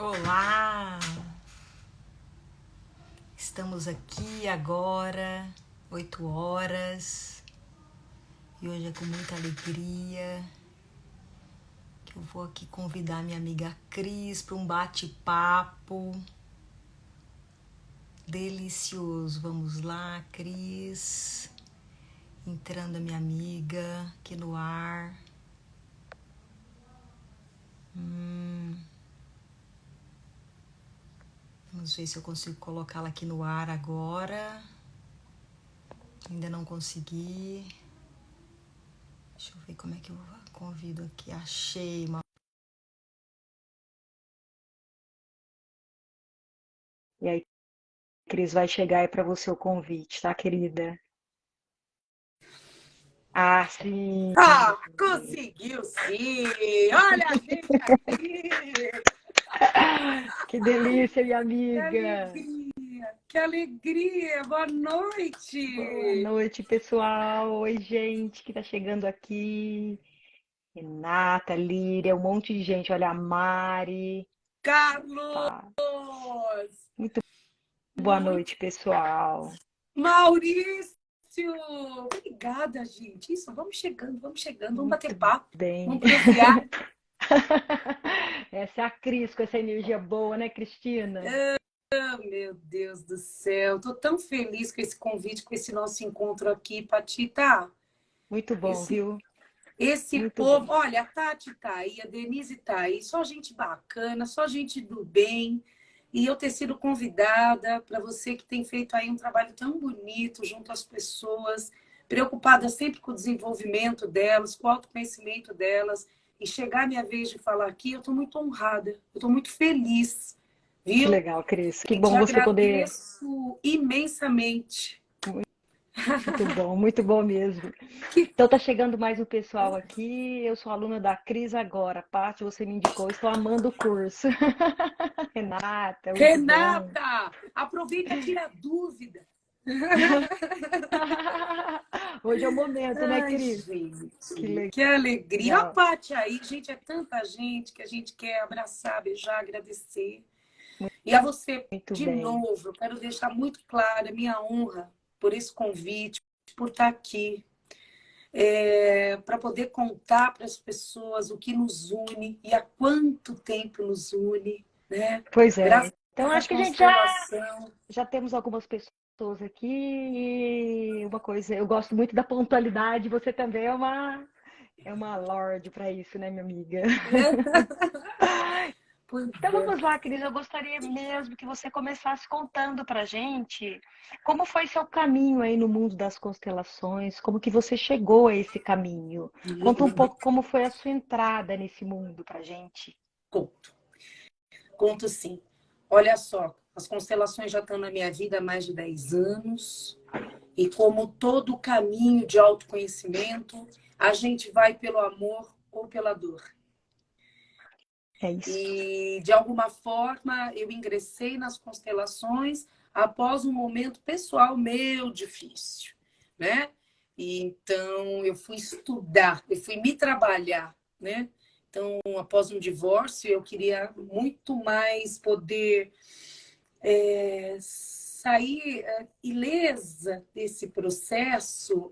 Olá! Estamos aqui agora, 8 horas, e hoje é com muita alegria que eu vou aqui convidar minha amiga Cris para um bate-papo delicioso. Vamos lá, Cris, entrando a minha amiga aqui no ar. Vamos ver se eu consigo colocá-la aqui no ar agora. Ainda não consegui. Deixa eu ver como é que eu convido aqui. Achei uma. E aí, Cris, vai chegar aí para você o convite, tá, querida? Ah, sim! Ah, conseguiu sim! Olha a gente aqui! Que delícia, minha Que amiga! alegria! Que alegria! Boa Boa noite! noite, pessoal! Oi, gente que tá chegando aqui. Renata, Líria, um monte de gente. Olha, a Mari. Carlos! Tá. Muito boa Muito. noite, pessoal. Maurício! Obrigada, gente. Isso, vamos chegando, vamos bater Muito papo, bem. vamos prosear. Essa é a Cris com essa energia boa, né, Cristina? Oh, meu Deus do céu, tô tão feliz com esse convite, com esse nosso encontro aqui, Patita. Muito bom, Esse viu? Esse Muito bom. povo, olha, a Tati tá aí, a Denise tá aí, só gente bacana, só gente do bem. E eu ter sido convidada para você que tem feito aí um trabalho tão bonito junto às pessoas, preocupada sempre com o desenvolvimento delas, com o autoconhecimento delas. E chegar a minha vez de falar aqui, eu estou muito honrada, eu estou muito feliz, Que viu? legal, Cris. Que E te bom você poder. agradeço imensamente. Muito bom mesmo. Que Então tá chegando mais um pessoal aqui. Eu sou aluna da Cris agora. Paty, você me indicou, estou amando o curso. Renata, muito bom. Renata, aproveita e tira a dúvida. Hoje é o momento, né, Ai, Cris? Que gente, que alegria. A legal. Paty aí, gente, é tanta gente que a gente quer abraçar, beijar, agradecer. E a você, Muito de bem. novo, eu quero deixar muito clara a minha honra por esse convite, por estar aqui, para poder contar para as pessoas o que nos une e há quanto tempo nos une, né? Pois é. Graças Então à acho que a gente constelação. já temos algumas pessoas aqui. E uma coisa, eu gosto muito da pontualidade. Você também é uma lorde para isso, né, minha amiga? Pois Então é. vamos lá, Cris. Eu gostaria mesmo que você começasse contando para gente como foi seu caminho aí no mundo das constelações, como que você chegou a esse caminho. Conta um pouco como foi a sua entrada nesse mundo para gente. Conto. Conto sim. Olha só, as constelações já estão na minha vida há mais de 10 anos. E como todo caminho de autoconhecimento, a gente vai pelo amor ou pela dor. É isso. E, de alguma forma, eu ingressei nas constelações após um momento pessoal meu difícil, né? E, então, eu fui estudar, eu fui me trabalhar, né? Então, após um divórcio, eu queria muito mais poder sair ilesa desse processo,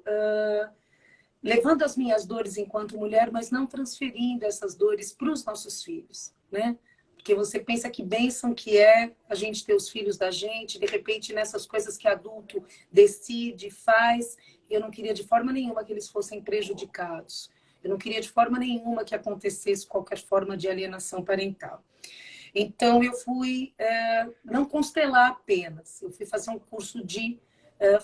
levando as minhas dores enquanto mulher, mas não transferindo essas dores para os nossos filhos, né? Porque você pensa que bênção que é a gente ter os filhos da gente, de repente nessas coisas que adulto decide, faz, eu não queria de forma nenhuma que eles fossem prejudicados. Eu não queria de forma nenhuma que acontecesse qualquer forma de alienação parental. Então, eu fui não constelar apenas, eu fui fazer um curso de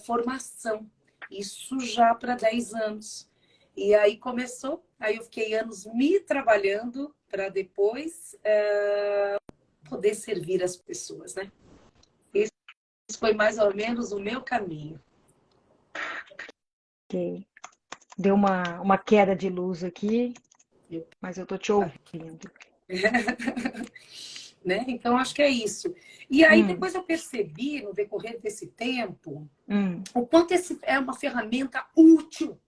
formação, isso já para 10 anos. E aí começou, aí eu fiquei anos me trabalhando para depois poder servir as pessoas, né? Esse foi mais ou menos o meu caminho. Ok. Deu uma queda de luz aqui, mas eu tô te ouvindo. Né? Então, acho que é isso. E aí, Hum, depois eu percebi, no decorrer desse tempo, hum. o quanto esse é uma ferramenta útil.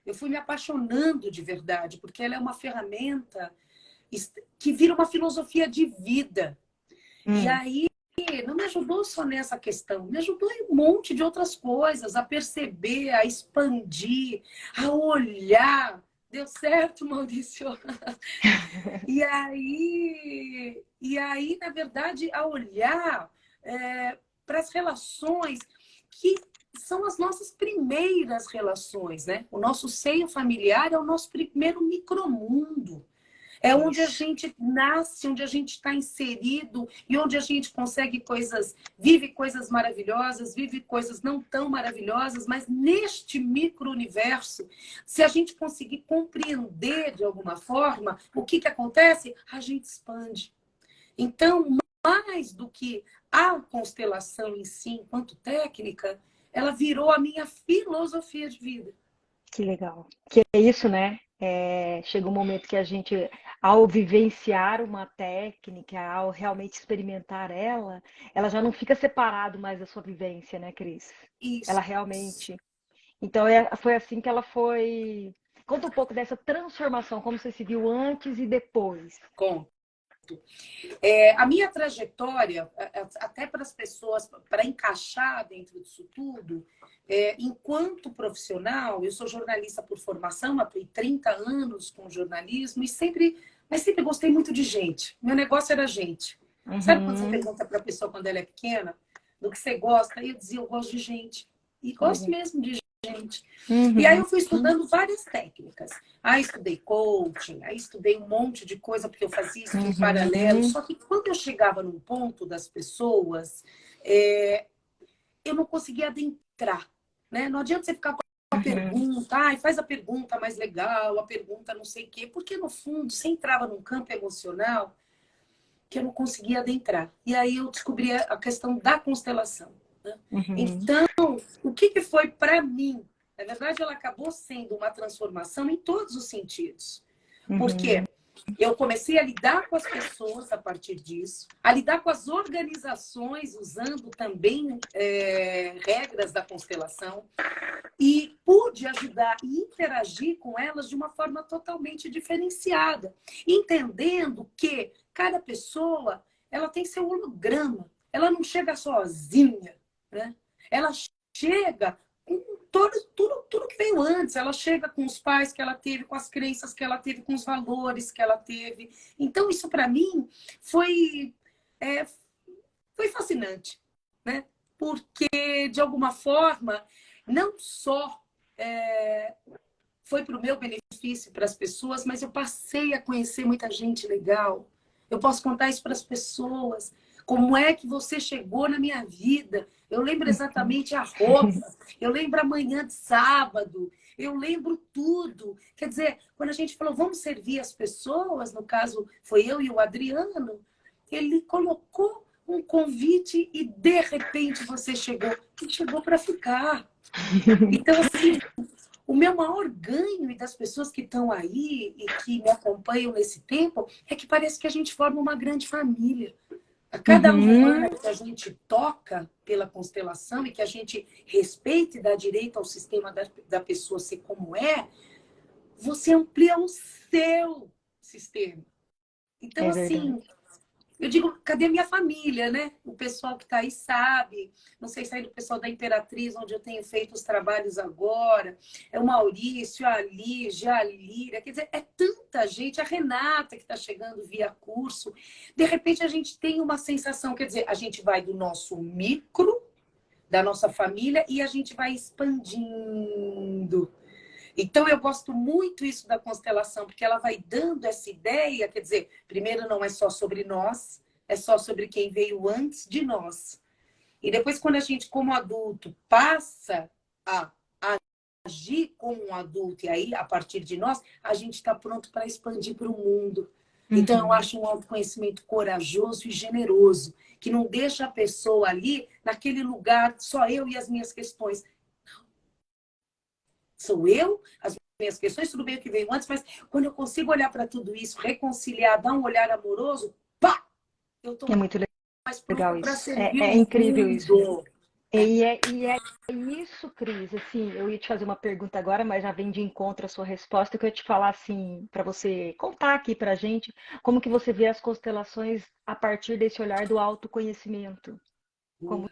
Eu fui me apaixonando de verdade, porque ela é uma ferramenta que vira uma filosofia de vida. E Hum. aí, não me ajudou só nessa questão, me ajudou em um monte de outras coisas, a perceber, a expandir, a olhar. Deu certo, Maurício? E aí, na verdade, a olhar para as relações que são as nossas primeiras relações, né? O nosso seio familiar é o nosso primeiro micromundo. É onde a Isso. gente nasce, onde a gente está inserido e onde a gente consegue coisas, vive coisas maravilhosas, vive coisas não tão maravilhosas, mas neste micro-universo, se a gente conseguir compreender de alguma forma, o que que acontece? A gente expande. Então, mais do que a constelação em si, enquanto técnica, ela virou a minha filosofia de vida. Que legal. Que é isso, né? Chega um momento que a gente, ao vivenciar uma técnica, ao realmente experimentar ela, ela já não fica separado mais da sua vivência, né, Cris? Ela Isso. realmente. Então, foi assim que ela foi. Conta um pouco dessa transformação, como você se viu antes e depois. Com a minha trajetória, até para as pessoas, para encaixar dentro disso tudo, enquanto profissional, eu sou jornalista por formação, atuei 30 anos com jornalismo mas sempre gostei muito de gente. Meu negócio era gente. Sabe quando você Uhum. pergunta para a pessoa quando ela é pequena, do que você gosta? Aí eu dizia, eu gosto de gente. E gosto Olha. mesmo de gente. E aí Uhum. eu fui estudando várias técnicas. Aí estudei coaching, aí estudei um monte de coisa, porque eu fazia isso em paralelo. Uhum. Só que quando eu chegava num ponto das pessoas, eu não conseguia adentrar. Né? Não adianta você ficar com a Uhum. pergunta, ai, faz a pergunta mais legal, a pergunta não sei o quê, porque no fundo você entrava num campo emocional que eu não conseguia adentrar. E aí eu descobri a questão da constelação. Né? Uhum. Então, o que, que foi para mim? Na verdade, ela acabou sendo uma transformação em todos os sentidos. Porque Uhum. eu comecei a lidar com as pessoas a partir disso, a lidar com as organizações, usando também regras da constelação, e pude ajudar e interagir com elas de uma forma totalmente diferenciada, entendendo que cada pessoa ela tem seu holograma, ela não chega sozinha, né? Ela chega com tudo que veio antes, ela chega com os pais que ela teve, com as crenças que ela teve, com os valores que ela teve. Então, isso para mim foi, é, foi fascinante, né? Porque, de alguma forma, não só foi para o meu benefício, para as pessoas, mas eu passei a conhecer muita gente legal. Eu posso contar isso para as pessoas. Como é que você chegou na minha vida? Eu lembro exatamente a roupa, eu lembro a manhã de sábado, eu lembro tudo. Quer dizer, quando a gente falou, vamos servir as pessoas, no caso foi eu e o Adriano, ele colocou um convite e de repente você chegou. E chegou para ficar. Então, assim, o meu maior ganho e das pessoas que estão aí e que me acompanham nesse tempo é que parece que a gente forma uma grande família. A cada alma humana Uhum. que a gente toca pela constelação e que a gente respeita e dá direito ao sistema da pessoa ser como é, você amplia o seu sistema. Então, É verdade. assim, eu digo, cadê minha família, né? O pessoal que está aí sabe. Não sei se é do pessoal da Imperatriz, onde eu tenho feito os trabalhos agora. É o Maurício, a Lígia, a Líria. Quer dizer, é tanta gente. A Renata, que está chegando via curso. De repente, a gente tem uma sensação. Quer dizer, a gente vai do nosso micro, da nossa família, e a gente vai expandindo. Então, eu gosto muito isso da constelação, porque ela vai dando essa ideia, quer dizer, primeiro não é só sobre nós, é só sobre quem veio antes de nós. E depois, quando a gente, como adulto, passa a agir como um adulto, e aí, a partir de nós, a gente está pronto para expandir para o mundo. Então, eu Uhum. acho um autoconhecimento corajoso e generoso, que não deixa a pessoa ali, naquele lugar, só eu e as minhas questões. Sou eu, as minhas questões, tudo bem o que veio antes, mas quando eu consigo olhar para tudo isso, reconciliar, dar um olhar amoroso, pá, eu É estou muito mais legal pronta para isso. servir É o incrível isso. mundo. E é isso, Cris. Assim, eu ia te fazer uma pergunta agora, mas já vem de encontro a sua resposta, que eu ia te falar assim, para você contar aqui pra gente como que você vê as constelações a partir desse olhar do autoconhecimento. Como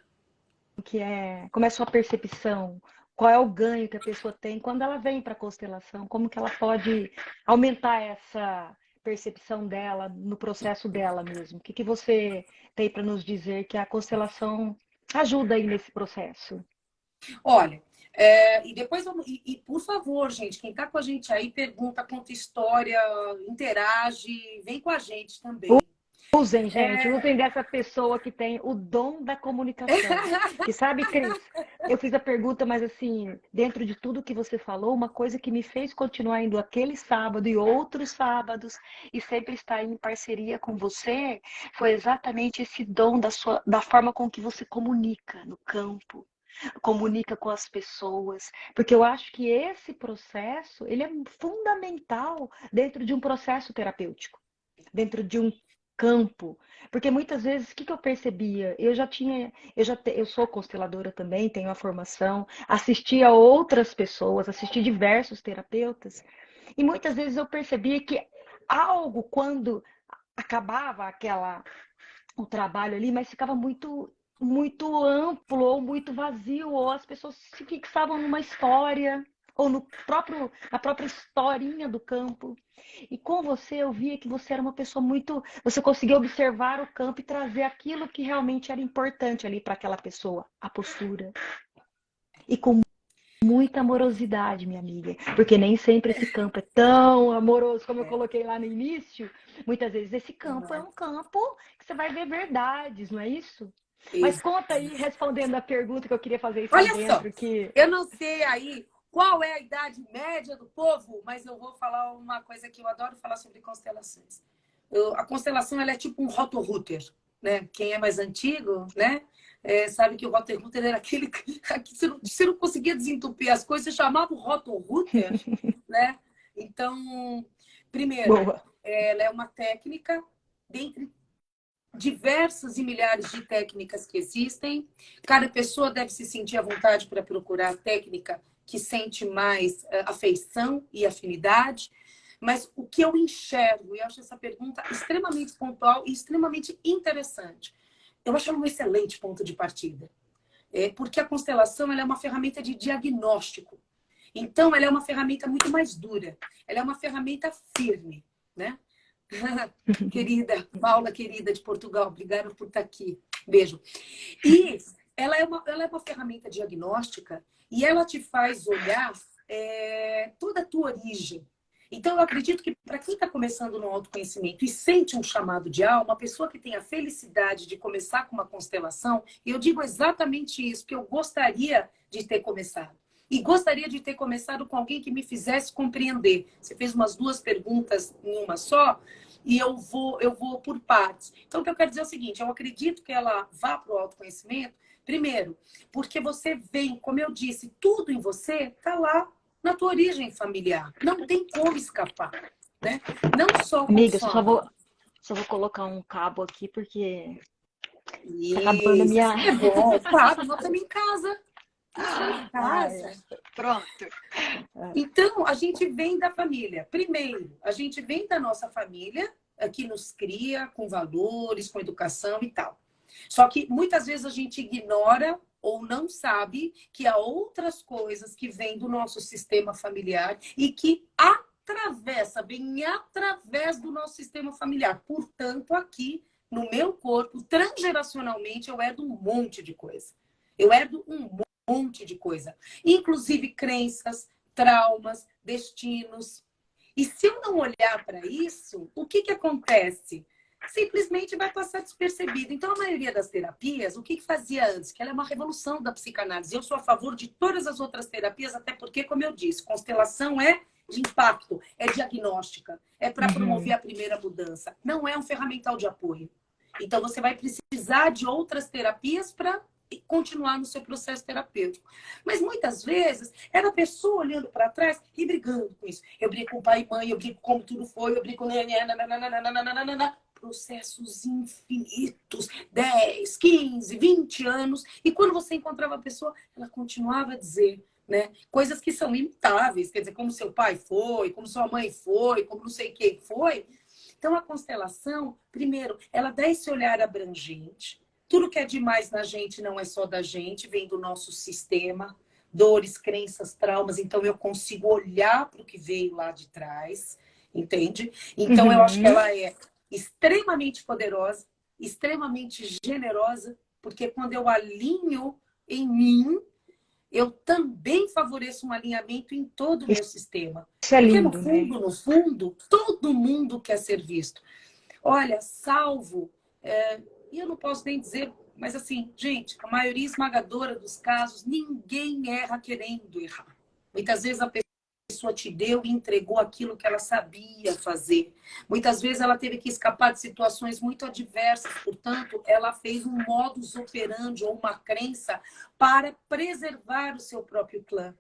como é a sua percepção? Qual é o ganho que a pessoa tem quando ela vem para a constelação? Como que ela pode aumentar essa percepção dela no processo dela mesmo? O que que você tem para nos dizer que a constelação ajuda aí nesse processo? Olha, e depois vamos. Por favor, gente, quem está com a gente aí, pergunta, conta história, interage, vem com a gente também. Usem, gente, usem dessa pessoa que tem o dom da comunicação. Que sabe, Cris, eu fiz a pergunta, mas assim, dentro de tudo que você falou, uma coisa que me fez continuar indo aquele sábado e outros sábados e sempre estar em parceria com você, foi exatamente esse dom da forma com que você comunica no campo, comunica com as pessoas, porque eu acho que esse processo, ele é fundamental dentro de um processo terapêutico, dentro de um campo, porque muitas vezes o que eu percebia? Eu sou consteladora também, tenho a formação, assisti a outras pessoas, assisti diversos terapeutas, e muitas vezes eu percebia que algo quando acabava o trabalho ali, mas ficava muito amplo ou muito vazio, ou as pessoas se fixavam numa história ou na própria historinha do campo. E com você eu via que você era uma pessoa você conseguia observar o campo e trazer aquilo que realmente era importante ali para aquela pessoa, a postura. E com muita amorosidade, minha amiga, porque nem sempre esse campo é tão amoroso como eu coloquei lá no início. Muitas vezes esse campo é um campo que você vai ver verdades, não é isso? Mas conta aí, respondendo a pergunta que eu queria fazer isso aí Olha só, dentro, que eu não sei aí qual é a idade média do povo, mas eu vou falar uma coisa que eu adoro falar sobre constelações. A constelação ela é tipo um rotorrooter, né? Quem é mais antigo, né? Sabe que o rotorrooter era aquele que você não conseguia desentupir as coisas, você chamava o rotorrooter, né? Então, primeiro, boa. ela é uma técnica dentre diversas e milhares de técnicas que existem. Cada pessoa deve se sentir à vontade para procurar a técnica que sente mais afeição e afinidade. Mas o que eu enxergo, e eu acho essa pergunta extremamente pontual e extremamente interessante. Eu acho ela um excelente ponto de partida. Porque a constelação ela é uma ferramenta de diagnóstico. Então, ela é uma ferramenta muito mais dura. Ela é uma ferramenta firme, né? Querida, Paula, querida de Portugal, obrigada por estar aqui. Beijo. E ela é uma ferramenta diagnóstica e ela te faz olhar toda a tua origem. Então, eu acredito que para quem está começando no autoconhecimento e sente um chamado de alma, uma pessoa que tem a felicidade de começar com uma constelação, e eu digo exatamente isso, que eu gostaria de ter começado. E gostaria de ter começado com alguém que me fizesse compreender. Você fez umas duas perguntas em uma só, e eu vou por partes. Então, o que eu quero dizer é o seguinte, eu acredito que ela vá para o autoconhecimento, primeiro, porque você vem, como eu disse, tudo em você está lá na tua origem familiar. Não tem como escapar, né? Não só com Amiga, sua... só vou colocar um cabo aqui, porque tá acabando a Isso, minha... é bom. Claro, nós estamos em casa. Nós estamos em Ai, casa. pronto. Então, a gente vem da família. Primeiro, a gente vem da nossa família, que nos cria com valores, com educação e tal. Só que muitas vezes a gente ignora ou não sabe que há outras coisas que vêm do nosso sistema familiar e que vem através do nosso sistema familiar. Portanto, aqui no meu corpo, transgeracionalmente, eu herdo um monte de coisa. Eu herdo um monte de coisa. Inclusive crenças, traumas, destinos. E se eu não olhar para isso, o que acontece? Simplesmente vai passar despercebido. Então, a maioria das terapias, o que fazia antes? Que ela é uma revolução da psicanálise. Eu sou a favor de todas as outras terapias, até porque, como eu disse, constelação é de impacto, é diagnóstica, é para promover a primeira mudança. Não é um ferramental de apoio. Então, você vai precisar de outras terapias para continuar no seu processo terapêutico. Mas muitas vezes era a pessoa olhando para trás e brigando com isso. Eu brigo com pai e mãe, eu brigo como tudo foi, eu brigo com... processos infinitos, 10, 15, 20 anos, e quando você encontrava a pessoa, ela continuava a dizer, né, coisas que são imutáveis, quer dizer, como seu pai foi, como sua mãe foi, como não sei quem foi. Então, a constelação, primeiro, ela dá esse olhar abrangente. Tudo que é demais na gente não é só da gente, vem do nosso sistema, dores, crenças, traumas. Então, eu consigo olhar para o que veio lá de trás, entende? Então, eu acho que ela é extremamente poderosa, extremamente generosa, porque quando eu alinho em mim, eu também favoreço um alinhamento em todo o meu sistema. Isso é Porque, lindo, né? no fundo, todo mundo quer ser visto. Olha, salvo, e eu não posso nem dizer, mas assim, gente, a maioria esmagadora dos casos, ninguém erra querendo errar. Muitas vezes a pessoa te deu e entregou aquilo que ela sabia fazer. Muitas vezes ela teve que escapar de situações muito adversas, portanto, ela fez um modus operandi ou uma crença para preservar o seu próprio clã.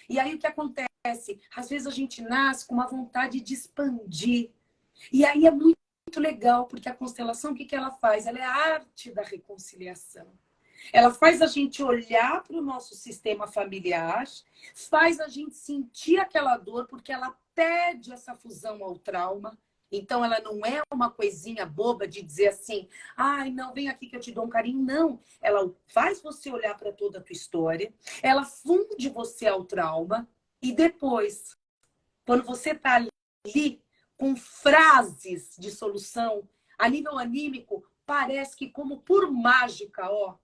E aí o que acontece? Às vezes a gente nasce com uma vontade de expandir. E aí é muito legal, porque a constelação, o que ela faz? Ela é a arte da reconciliação. Ela faz a gente olhar para o nosso sistema familiar, faz a gente sentir aquela dor, porque ela pede essa fusão ao trauma. Então, ela não é uma coisinha boba de dizer assim, ai, não, vem aqui que eu te dou um carinho. Não, ela faz você olhar para toda a tua história, ela funde você ao trauma, e depois, quando você está ali com frases de solução, a nível anímico, parece que como por mágica, ó,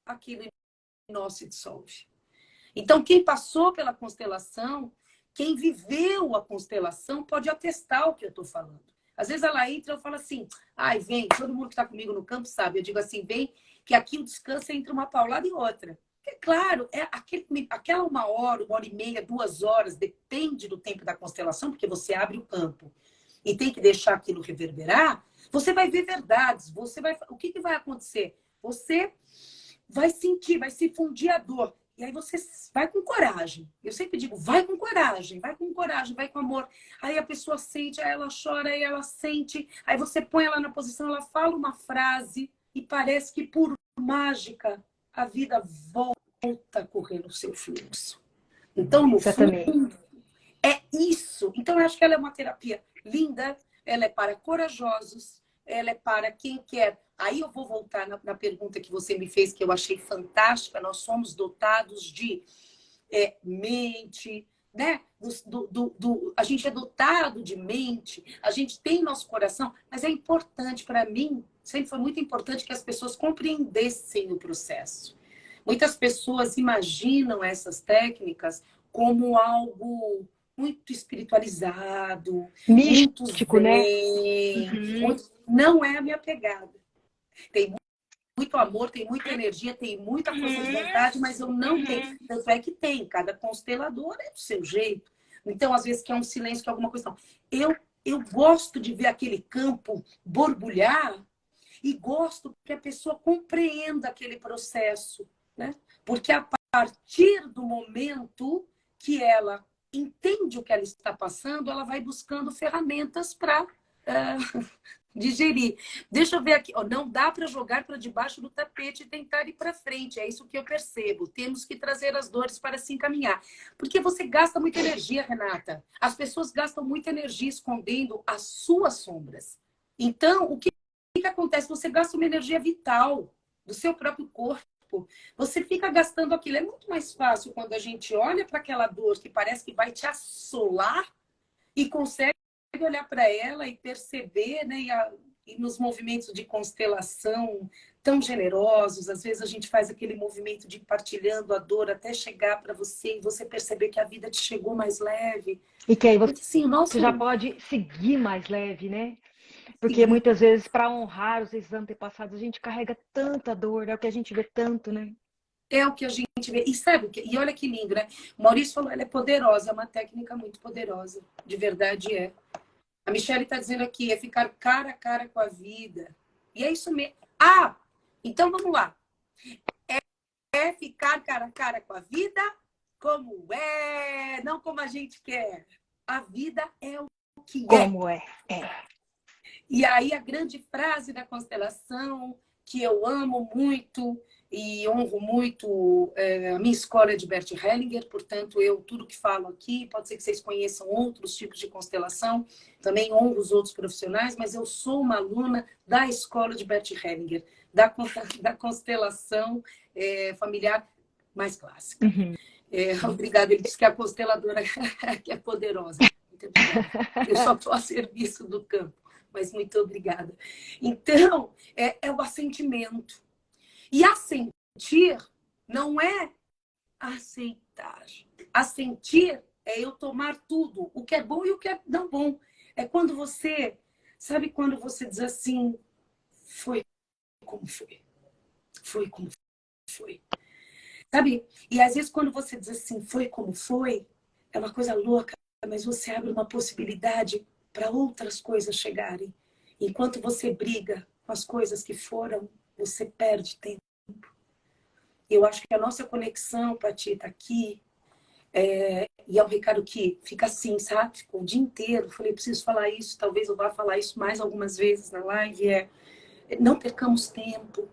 aquilo não se dissolve. Então, quem passou pela constelação, quem viveu a constelação, pode atestar o que eu estou falando. Às vezes ela entra e eu falo assim, ai, vem, todo mundo que está comigo no campo sabe, eu digo assim, vem, que aqui o descanso é entre uma paulada e outra. É claro, aquela 1 hora, 1 hora e meia, 2 horas, depende do tempo da constelação, porque você abre o campo e tem que deixar aquilo reverberar, você vai ver verdades, o que vai acontecer? Você vai sentir, vai se fundir a dor. E aí você vai com coragem. Eu sempre digo, vai com coragem, vai com coragem, vai com amor. Aí a pessoa sente, aí ela chora, aí ela sente. Aí você põe ela na posição, ela fala uma frase e parece que por mágica a vida volta a correr no seu fluxo. Então, no Exatamente. fundo, é isso. Então, eu acho que ela é uma terapia linda, ela é para corajosos, ela é para quem quer. Aí eu vou voltar na pergunta que você me fez, que eu achei fantástica. Nós somos dotados de mente, né? A gente é dotado de mente, a gente tem nosso coração, mas é importante para mim, sempre foi muito importante que as pessoas compreendessem o processo. Muitas pessoas imaginam essas técnicas como algo muito espiritualizado, muito Místico, né? zen. Não é a minha pegada. Tem muito amor, tem muita energia, tem muita força de vontade, mas eu não tenho. Tanto é que tem, cada constelador é do seu jeito. Então, às vezes, quer um silêncio, quer alguma coisa. Não. Eu gosto de ver aquele campo borbulhar e gosto que a pessoa compreenda aquele processo, né? Porque a partir do momento que ela entende o que ela está passando, ela vai buscando ferramentas para digerir. Deixa eu ver aqui. Oh, não dá para jogar para debaixo do tapete e tentar ir para frente. É isso que eu percebo. Temos que trazer as dores para se encaminhar. Porque você gasta muita energia, Renata. As pessoas gastam muita energia escondendo as suas sombras. Então, o que acontece? Você gasta uma energia vital do seu próprio corpo. Você fica gastando aquilo. É muito mais fácil quando a gente olha para aquela dor que parece que vai te assolar e consegue olhar para ela e perceber, né? E nos movimentos de constelação tão generosos, às vezes a gente faz aquele movimento de partilhando a dor até chegar para você e você perceber que a vida te chegou mais leve. E que aí Porque, assim, você já pode seguir mais leve, né? Porque Sim. muitas vezes, para honrar os antepassados, a gente carrega tanta dor, é o que a gente vê tanto, né? É o que a gente vê. E sabe o que? E olha que lindo, né? O Maurício falou, ela é poderosa, é uma técnica muito poderosa. De verdade é. A Michelle está dizendo aqui, é ficar cara a cara com a vida. E é isso mesmo. Ah, então vamos lá. É ficar cara a cara com a vida como é, não como a gente quer. A vida é o que é. Como é? É. E aí a grande frase da constelação, que eu amo muito e honro muito, a minha escola é de Bert Hellinger, portanto, tudo que falo aqui, pode ser que vocês conheçam outros tipos de constelação, também honro os outros profissionais, mas eu sou uma aluna da escola de Bert Hellinger, da constelação familiar mais clássica. Uhum. Obrigada, ele disse que é a consteladora que é poderosa. Muito obrigada. Eu só estou a serviço do campo, mas muito obrigada. Então, é o assentimento. E assentir não é aceitar. Assentir é eu tomar tudo, o que é bom e o que é não bom. É quando você, sabe quando você diz assim, foi como foi. Foi como foi. Sabe? E às vezes quando você diz assim, foi como foi, é uma coisa louca, mas você abre uma possibilidade para outras coisas chegarem. Enquanto você briga com as coisas que foram, você perde tempo. Eu acho que a nossa conexão, Pati, está aqui, e é um recado que fica assim, sabe? Ficou o dia inteiro. Eu falei, preciso falar isso, talvez eu vá falar isso mais algumas vezes na live, não percamos tempo.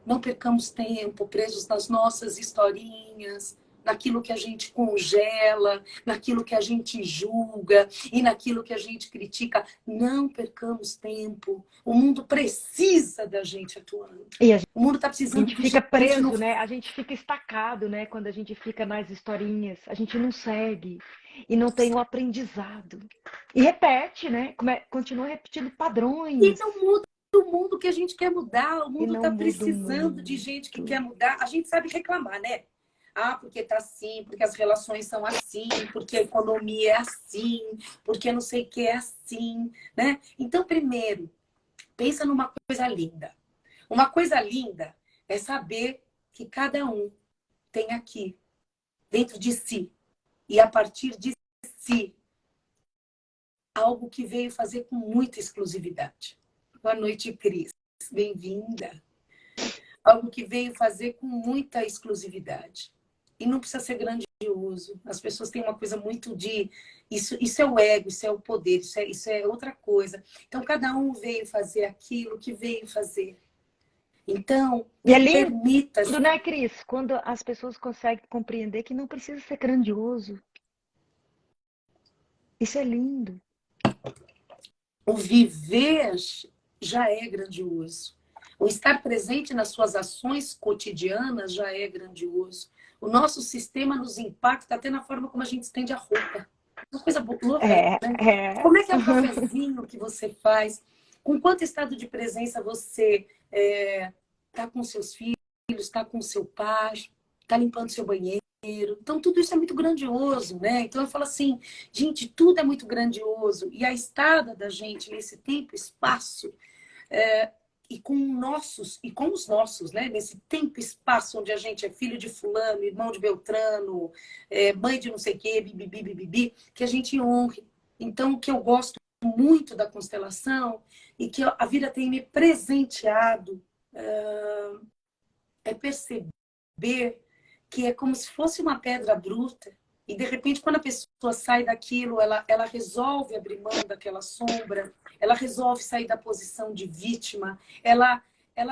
Não percamos tempo presos nas nossas historinhas, naquilo que a gente congela, naquilo que a gente julga e naquilo que a gente critica. Não percamos tempo. O mundo precisa da gente atuando. E a O mundo está precisando gente de fica gente preso, né? A gente fica estacado, né? Quando a gente fica nas historinhas, a gente não segue e não tem o aprendizado. E repete, né? Continua repetindo E padrões não muda o mundo que a gente quer mudar. O e mundo não está muda o precisando de gente que quer mudar. A gente sabe reclamar, né? Ah, porque está assim, porque as relações são assim, porque a economia é assim, porque não sei o que é assim, né? Então, primeiro, pensa numa coisa linda. Uma coisa linda é saber que cada um tem aqui, dentro de si, e a partir de si, algo que veio fazer com muita exclusividade. Boa noite, Cris. Bem-vinda. Algo que veio fazer com muita exclusividade. E não precisa ser grandioso. As pessoas têm uma coisa muito de... Isso é o ego, isso é o poder, isso é outra coisa. Então, cada um veio fazer aquilo que veio fazer. Então, E é lindo, permita-se. né, Cris? Quando as pessoas conseguem compreender que não precisa ser grandioso. Isso é lindo. O viver já é grandioso. O estar presente nas suas ações cotidianas já é grandioso. O nosso sistema nos impacta até na forma como a gente estende a roupa. Uma coisa louca, né? Como é que é o cafezinho que você faz? Com quanto estado de presença você está com seus filhos, está com seu pai, está limpando seu banheiro? Então, tudo isso é muito grandioso, né? Então, eu falo assim, gente, tudo é muito grandioso. E a estada da gente nesse tempo, espaço, e com os nossos, né? Nesse tempo, espaço onde a gente é filho de fulano, irmão de Beltrano, mãe de não sei o quê, bibibi, bibibi, que a gente honre. Então, o que eu gosto muito da constelação e que a vida tem me presenteado é perceber que é como se fosse uma pedra bruta e, de repente, quando a pessoa sai daquilo, ela resolve abrir mão daquela sombra, ela resolve sair da posição de vítima, ela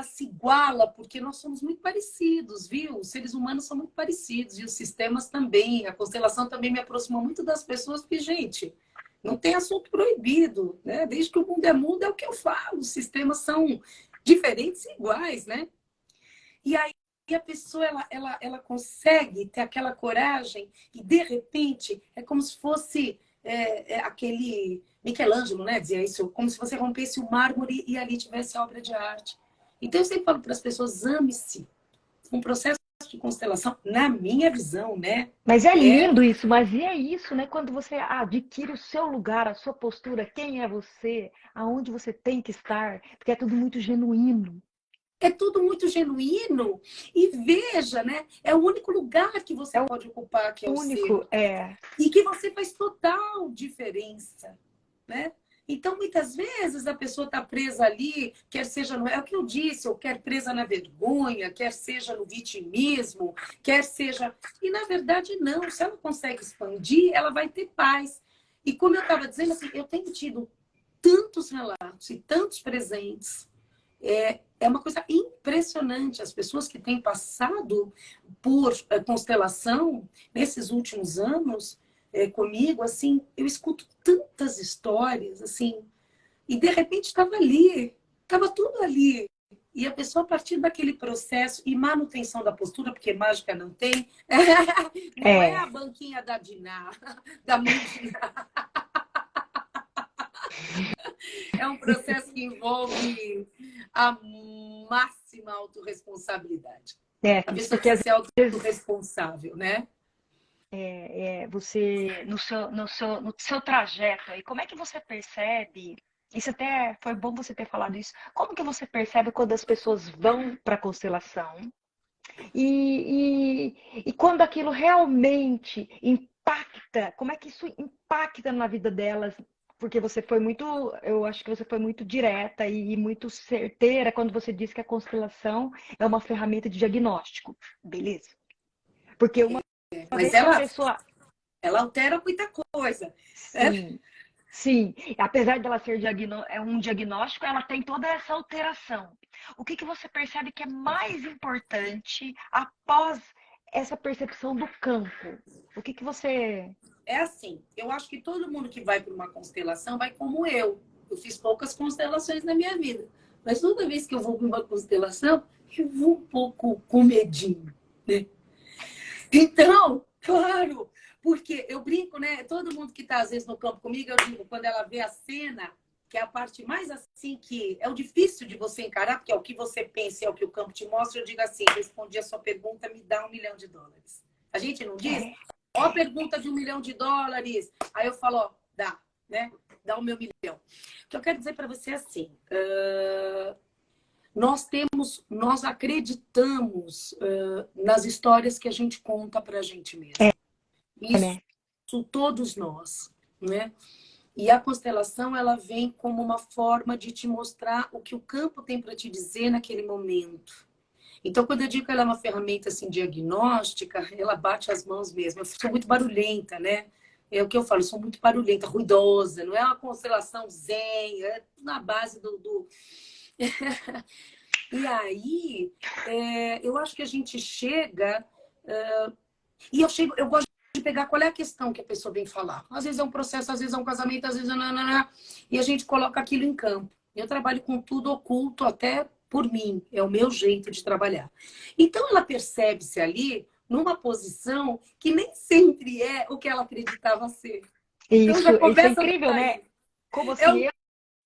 se iguala, porque nós somos muito parecidos, viu? Os seres humanos são muito parecidos e os sistemas também. A constelação também me aproximou muito das pessoas, porque, gente, não tem assunto proibido, né? Desde que o mundo é o que eu falo. Os sistemas são diferentes e iguais, né? E aí a pessoa ela consegue ter aquela coragem e, de repente, é como se fosse aquele Michelangelo, né? Dizia isso, como se você rompesse o mármore e ali tivesse a obra de arte. Então, eu sempre falo para as pessoas, ame-se. Um processo de constelação, na minha visão, né? Mas é lindo isso, mas e é isso, né? Quando você adquire o seu lugar, a sua postura, quem é você, aonde você tem que estar, porque é tudo muito genuíno. É tudo muito genuíno e veja, né? É o único lugar que você pode ocupar, que é o Único, seu. E que você faz total diferença, né? Então, muitas vezes, a pessoa está presa ali, quer seja no... É o que eu disse, ou quer presa na vergonha, quer seja no vitimismo, quer seja... E, na verdade, não. Se ela consegue expandir, ela vai ter paz. E como eu estava dizendo, assim, eu tenho tido tantos relatos e tantos presentes. É uma coisa impressionante. As pessoas que têm passado por constelação nesses últimos anos comigo, assim, eu escuto tantas histórias, assim, e de repente estava ali, estava tudo ali. E a pessoa, a partir daquele processo e manutenção da postura, porque mágica não tem, não é a banquinha da Diná, da mãe Diná. É um processo que envolve a máxima autorresponsabilidade. A pessoa porque precisa ser autorresponsável, né? Você, no seu trajeto aí, como é que você percebe? Isso até foi bom você ter falado isso. Como que você percebe quando as pessoas vão para a constelação e quando aquilo realmente impacta? Como é que isso impacta na vida delas? Porque você foi muito, eu acho que você foi muito direta e muito certeira quando você disse que a constelação é uma ferramenta de diagnóstico. Beleza. Porque uma Mas vez que a pessoa... ela altera muita coisa. Sim, sim. Apesar dela ser um diagnóstico, ela tem toda essa alteração. O que você percebe que é mais importante após essa percepção do campo? O que você... É assim, eu acho que todo mundo que vai para uma constelação vai como eu. Eu fiz poucas constelações na minha vida. Mas toda vez que eu vou para uma constelação, eu vou um pouco com medinho, né? Então, claro, porque eu brinco, né? Todo mundo que está às vezes no campo comigo, eu digo, quando ela vê a cena, que é a parte mais assim que é o difícil de você encarar, porque é o que você pensa, é o que o campo te mostra, eu digo assim, respondi a sua pergunta, me dá $1 milhão. A gente não diz? Ó, a pergunta de $1 milhão. Aí eu falo, ó, dá, né? Dá o meu milhão. O que eu quero dizer para você é assim, nós acreditamos nas histórias que a gente conta para a gente mesmo. Isso todos nós, né? E a constelação, ela vem como uma forma de te mostrar o que o campo tem para te dizer naquele momento. Então, quando eu digo que ela é uma ferramenta assim, diagnóstica, ela bate as mãos mesmo. Eu sou muito barulhenta, né? É o que eu falo, eu sou muito barulhenta, ruidosa. Não é uma constelação zen, é na base do... E aí, eu acho que a gente chega... E eu gosto de pegar qual é a questão que a pessoa vem falar. Às vezes é um processo, às vezes é um casamento, às vezes é... E a gente coloca aquilo em campo. Eu trabalho com tudo oculto, até por mim. É o meu jeito de trabalhar. Então, ela percebe-se ali numa posição que nem sempre é o que ela acreditava ser. Então, isso é incrível, né? Como assim, eu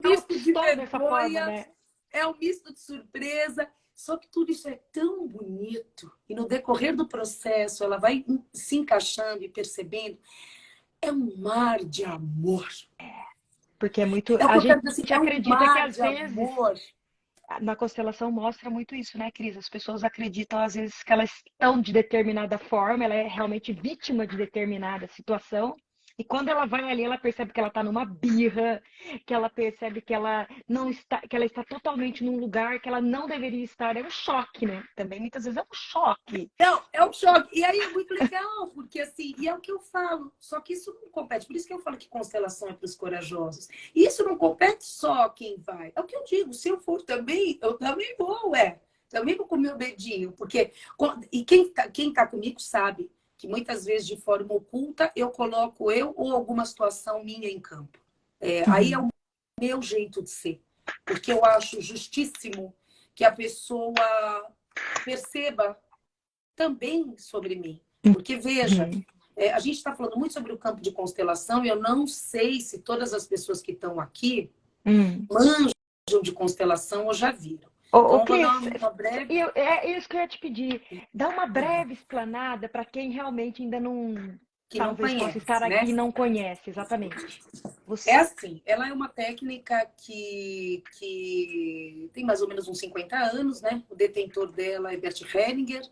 um misto de estou dessa forma, vergonha, né? é um misto de surpresa. Só que tudo isso é tão bonito. E no decorrer do processo, ela vai se encaixando e percebendo. É um mar de amor. Porque é muito... É o que A eu quero dizer assim, gente é um acredita que mar às de vezes... amor. Na constelação mostra muito isso, né, Cris? As pessoas acreditam, às vezes, que elas estão de determinada forma, ela é realmente vítima de determinada situação. E quando ela vai ali, ela percebe que ela está numa birra, que ela percebe que ela não está, que ela está totalmente num lugar que ela não deveria estar. É um choque, né? Também muitas vezes é um choque. Não, é um choque. E aí é muito legal, porque assim, e é o que eu falo, só que isso não compete. Por isso que eu falo que constelação é para os corajosos. E isso não compete só quem vai. É o que eu digo, se eu for também, eu também vou, Também vou com o meu dedinho, porque... E quem tá comigo sabe que muitas vezes, de forma oculta, eu coloco eu ou alguma situação minha em campo. Aí é o meu jeito de ser. Porque eu acho justíssimo que a pessoa perceba também sobre mim. Porque, veja, a gente está falando muito sobre o campo de constelação e eu não sei se todas as pessoas que estão aqui manjam de constelação ou já viram. Então, Cris, vou dar uma breve... é isso que eu ia te pedir. Dá uma breve explanada para quem realmente ainda não... Que não talvez conhece, possa estar né? aqui e não conhece, exatamente. É assim, ela é uma técnica que tem mais ou menos uns 50 anos, né? O detentor dela é Bert Hellinger,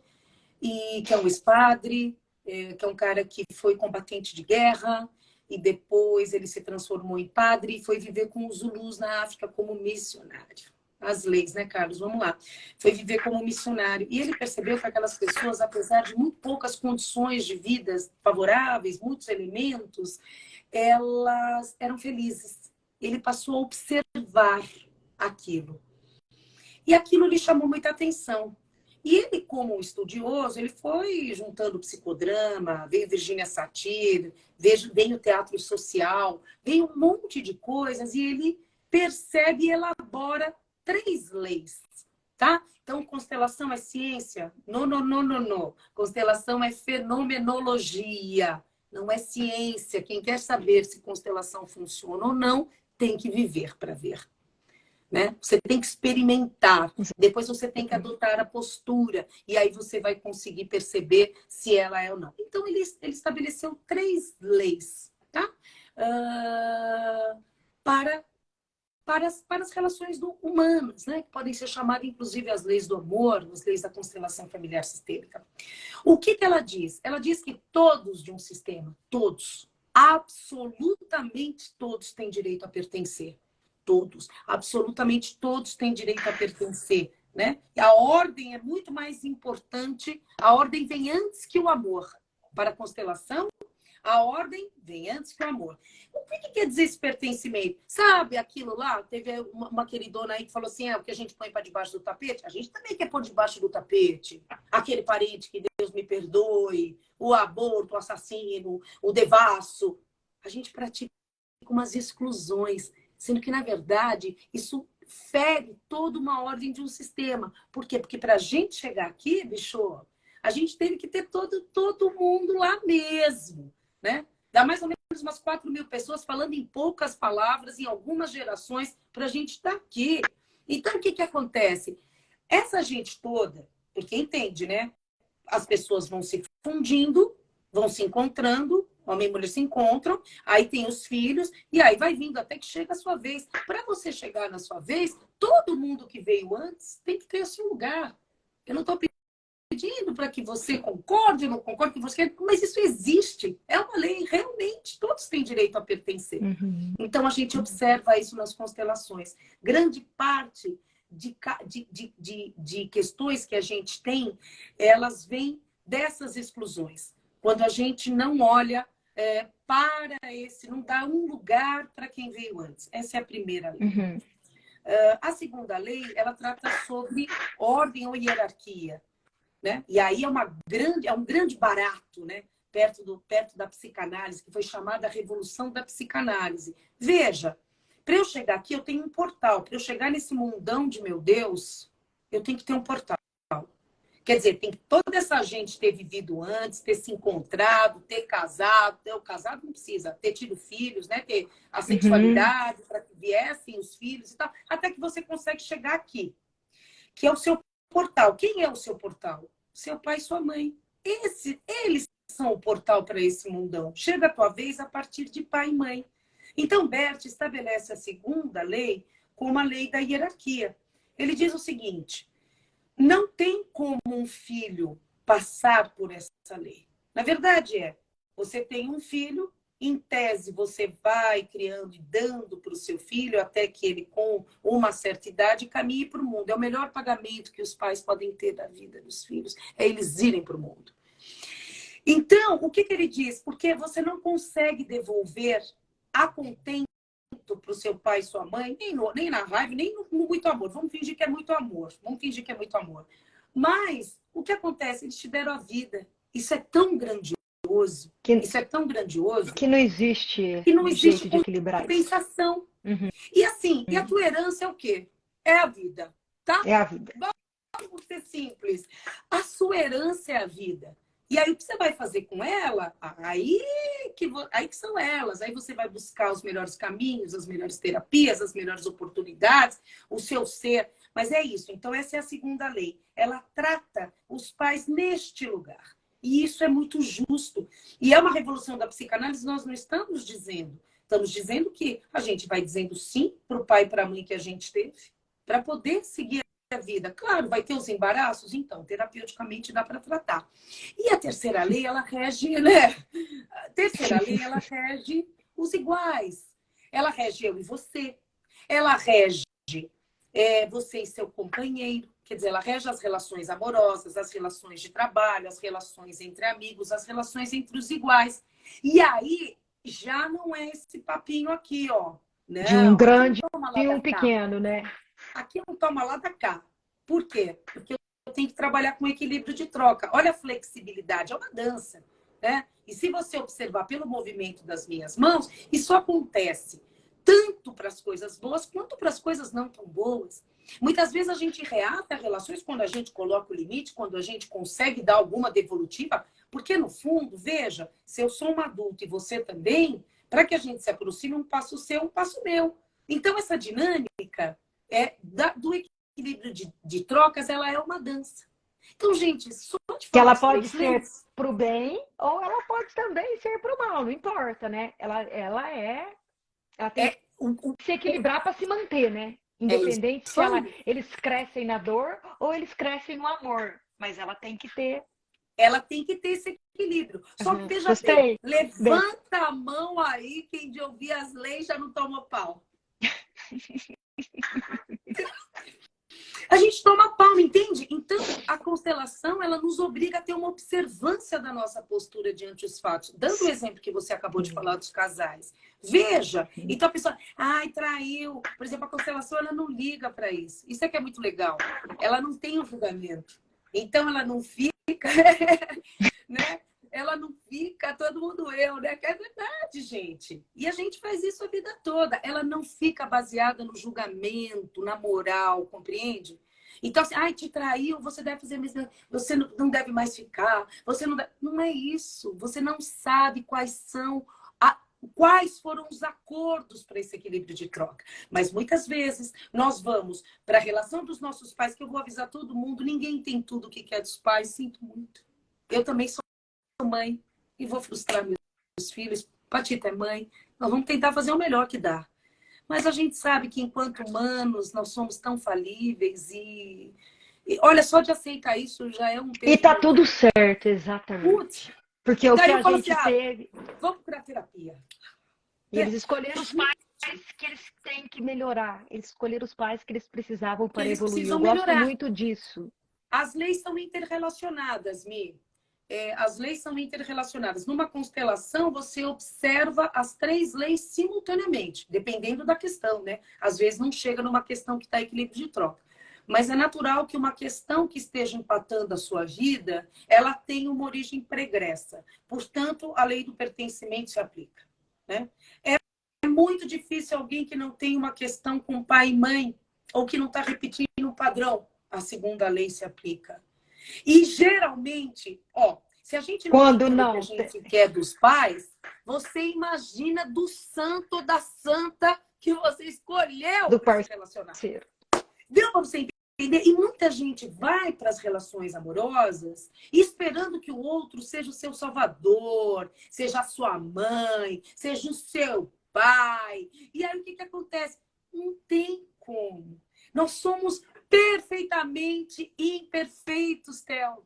e que é um ex-padre, que é um cara que foi combatente de guerra, e depois ele se transformou em padre e foi viver com os Zulus na África como missionário. As leis, né, Carlos? Vamos lá. Foi viver como missionário. E ele percebeu que aquelas pessoas, apesar de muito poucas condições de vida favoráveis, muitos elementos, elas eram felizes. ele passou a observar aquilo. E aquilo lhe chamou muita atenção. E ele, como estudioso, ele foi juntando psicodrama, veio Virginia Satir, veio o teatro social, veio um monte de coisas, e ele percebe e elabora 3 leis, tá? Então, constelação é ciência? Não, não, não, não, não. Constelação é fenomenologia, não é ciência. Quem quer saber se constelação funciona ou não, tem que viver para ver. Né? Você tem que experimentar, depois você tem que adotar a postura, e aí você vai conseguir perceber se ela é ou não. Então, ele estabeleceu 3 leis, tá? Para as relações humanas, né? Que podem ser chamadas, inclusive, as leis do amor, as leis da constelação familiar sistêmica. O que ela diz? Ela diz que todos de um sistema, todos, absolutamente todos têm direito a pertencer. Todos, absolutamente todos têm direito a pertencer, né? E a ordem é muito mais importante, a ordem vem antes que o amor. Para a constelação, a ordem vem antes que o amor. O que quer dizer esse pertencimento? Sabe aquilo lá? Teve uma queridona aí que falou assim, o que a gente põe para debaixo do tapete? A gente também quer pôr debaixo do tapete. Aquele parente que Deus me perdoe, o aborto, o assassino, o devasso. A gente pratica umas exclusões, sendo que, na verdade, isso fere toda uma ordem de um sistema. Por quê? Porque para a gente chegar aqui, bicho, a gente teve que ter todo mundo lá mesmo, né? Dá mais ou menos umas 4.000 pessoas falando em poucas palavras, em algumas gerações, para a gente estar aqui. Então, o que acontece? Essa gente toda, porque entende, né? As pessoas vão se fundindo, vão se encontrando, homem e mulher se encontram, aí tem os filhos, e aí vai vindo até que chega a sua vez. Para você chegar na sua vez, todo mundo que veio antes tem que ter o seu lugar. Eu não estou pedindo para que você concorde ou não concorde, mas isso existe. É uma lei, realmente, todos têm direito a pertencer. Uhum. Então, a gente observa isso nas constelações. Grande parte de questões que a gente tem, elas vêm dessas exclusões. Quando a gente não olha para não dá um lugar para quem veio antes. Essa é a primeira lei. Uhum. A segunda lei, ela trata sobre ordem ou hierarquia, né? E aí é um grande barato, né? Perto da psicanálise, que foi chamada a revolução da psicanálise. Veja, para eu chegar aqui, eu tenho um portal. Para eu chegar nesse mundão de meu Deus, eu tenho que ter um portal. Quer dizer, tem que toda essa gente ter vivido antes, ter se encontrado, ter casado. O casado não precisa, ter tido filhos, né? Ter a sexualidade, para que viessem os filhos e tal. Até que você consegue chegar aqui, que é o seu portal. Quem é o seu portal? Seu pai e sua mãe. Eles são o portal para esse mundão. Chega a tua vez a partir de pai e mãe. Então, Bert estabelece a segunda lei como a lei da hierarquia. Ele diz o seguinte: não tem como um filho passar por essa lei. Na verdade, você tem um filho, em tese você vai criando e dando para o seu filho até que ele, com uma certa idade, caminhe para o mundo. É o melhor pagamento que os pais podem ter da vida dos filhos, é eles irem para o mundo. Então, o que ele diz? Porque você não consegue devolver a contento para o seu pai e sua mãe, nem na raiva, nem no muito amor. Vamos fingir que é muito amor. Mas, o que acontece? Eles te deram a vida. Isso é tão grandioso. Isso é tão grandioso. Que não existe jeito de equilibrar compensação. Uhum. E assim, e a tua herança é o quê? É a vida, tá? É a vida. Vamos ser simples. A sua herança é a vida. E aí, o que você vai fazer com ela? Aí que são elas. Aí você vai buscar os melhores caminhos, as melhores terapias, as melhores oportunidades, o seu ser. Mas é isso. Então, essa é a segunda lei. Ela trata os pais neste lugar. E isso é muito justo. E é uma revolução da psicanálise, nós não estamos dizendo. Estamos dizendo que a gente vai dizendo sim para o pai e para a mãe que a gente teve, para poder seguir a vida. Claro, vai ter os embaraços, então, terapeuticamente dá para tratar. E a terceira lei, ela rege, né? A terceira lei, ela rege os iguais. Ela rege eu e você. Ela rege você e seu companheiro. Quer dizer, ela rege as relações amorosas, as relações de trabalho, as relações entre amigos, as relações entre os iguais. E aí, já não é esse papinho aqui, ó. De um Não, aqui não grande toma lá e um da cá. pequeno, né? Aqui não toma lá da cá. Por quê? Porque eu tenho que trabalhar com equilíbrio de troca. Olha a flexibilidade, é uma dança, né? E se você observar pelo movimento das minhas mãos, isso acontece tanto para as coisas boas quanto para as coisas não tão boas. Muitas vezes a gente reata relações quando a gente coloca o limite, quando a gente consegue dar alguma devolutiva, porque no fundo, veja, se eu sou um adulto e você também, para que a gente se aproxime, um passo seu, um passo meu. Então, essa dinâmica do equilíbrio de trocas, ela é uma dança. Então, gente, só de Que falar ela os pode três ser leis, para o bem ou ela pode também ser para o mal, não importa, né? Ela tem que é, o, se equilibrar para se manter, né? é Independente isso se aí. eles crescem na dor ou eles crescem no amor. Mas ela tem que ter. Ela tem que ter esse equilíbrio. Só que Uhum. veja bem, Gostei dessa. levanta a mão aí, quem de ouvir as leis já não toma pau. A gente toma pau, entende? Então, a constelação, ela nos obriga a ter uma observância da nossa postura diante dos fatos. Dando o exemplo que você acabou de falar dos casais. Veja, então a pessoa, ai, traiu. Por exemplo, a constelação, ela não liga para isso. Isso é que é muito legal. Ela não tem o julgamento. Então, ela não fica, né? Ela não fica, todo mundo eu, né? Que é verdade, gente. E a gente faz isso a vida toda. Ela não fica baseada no julgamento, na moral, compreende? Então, assim, ai, te traiu, você deve fazer mesmo, você não deve mais ficar, você não deve... Não é isso. Você não sabe quais foram os acordos para esse equilíbrio de troca. Mas muitas vezes nós vamos para a relação dos nossos pais, que eu vou avisar todo mundo, ninguém tem tudo o que quer dos pais, sinto muito. Eu também sou mãe e vou frustrar meus filhos. Patita é mãe. Nós vamos tentar fazer o melhor que dá. Mas a gente sabe que enquanto humanos nós somos tão falíveis e olha, só de aceitar isso já é um E peso tá muito. tudo certo, Putz, exatamente. Porque e o que daí eu a falo assim, gente teve. vamos procurar terapia. E eles escolheram os pais que eles têm que melhorar. Eles escolheram os pais que eles precisavam Que para eles evoluir. Eu precisam gosto melhorar. muito disso. As leis são interrelacionadas, Mi. As leis são interrelacionadas. Numa constelação, você observa as três leis simultaneamente, dependendo da questão, né? Às vezes não chega numa questão que está em equilíbrio de troca. Mas é natural que uma questão que esteja empatando a sua vida, ela tenha uma origem pregressa. Portanto, a lei do pertencimento se aplica, né? É muito difícil alguém que não tem uma questão com pai e mãe, ou que não está repetindo um padrão. A segunda lei se aplica. E geralmente, ó, se a gente não tem Quando tudo que a não. gente quer dos pais, você imagina do santo ou da santa que você escolheu Do para se relacionar. parceiro. Deu para você entender? E muita gente vai para as relações amorosas esperando que o outro seja o seu salvador, seja a sua mãe, seja o seu pai. E aí o que acontece? Não tem como. Nós somos perfeitamente imperfeitos, Theo.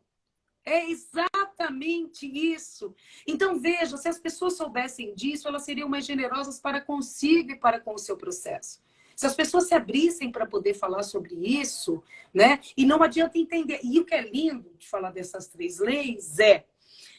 É exatamente isso. Então, veja, se as pessoas soubessem disso, elas seriam mais generosas para consigo e para com o seu processo. Se as pessoas se abrissem para poder falar sobre isso, né? E não adianta entender. E o que é lindo de falar dessas três leis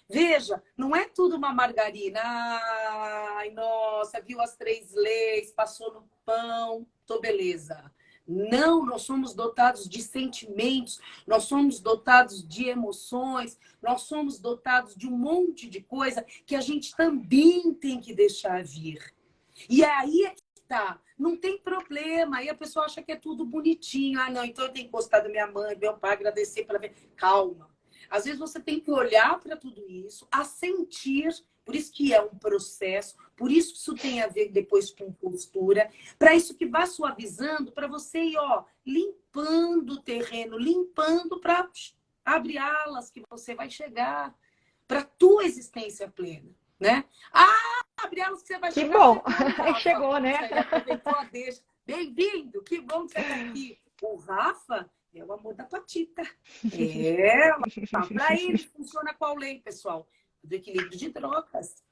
veja, não é tudo uma margarina. Ai, nossa, viu as três leis, passou no pão, tô beleza. Não, nós somos dotados de sentimentos, nós somos dotados de emoções, nós somos dotados de um monte de coisa que a gente também tem que deixar vir. E aí é que tá, não tem problema. Aí a pessoa acha que é tudo bonitinho. Ah, não, então eu tenho que gostar da minha mãe, do meu pai, agradecer para ver. Calma. Às vezes você tem que olhar para tudo isso, assentir, por isso que é um processo, por isso que isso tem a ver depois com postura, para isso que vá suavizando, para você ir, ó, limpando o terreno, limpando para abrir alas que você vai chegar para a tua existência plena, né? Ah, abre alas que você vai Que chegar, bom! chegou, Rafa. Chegou, né? Ele aproveitou a deixa. Bem-vindo, que bom que você está aqui. O Rafa é o amor da Patita. Para ele funciona qual lei, pessoal? Do equilíbrio de trocas.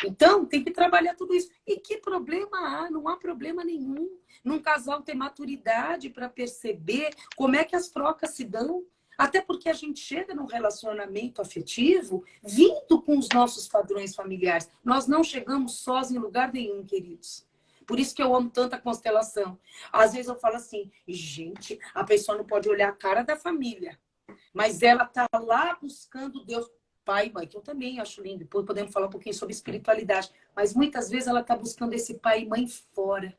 Então, tem que trabalhar tudo isso. E que problema há? Não há problema nenhum. Num casal ter maturidade para perceber como é que as trocas se dão. Até porque a gente chega num relacionamento afetivo vindo com os nossos padrões familiares. Nós não chegamos sós em lugar nenhum, queridos. Por isso que eu amo tanto a constelação. Às vezes eu falo assim, gente, a pessoa não pode olhar a cara da família, mas ela tá lá buscando Deus, pai e mãe, que eu também acho lindo. Depois podemos falar um pouquinho sobre espiritualidade. Mas muitas vezes ela tá buscando esse pai e mãe fora.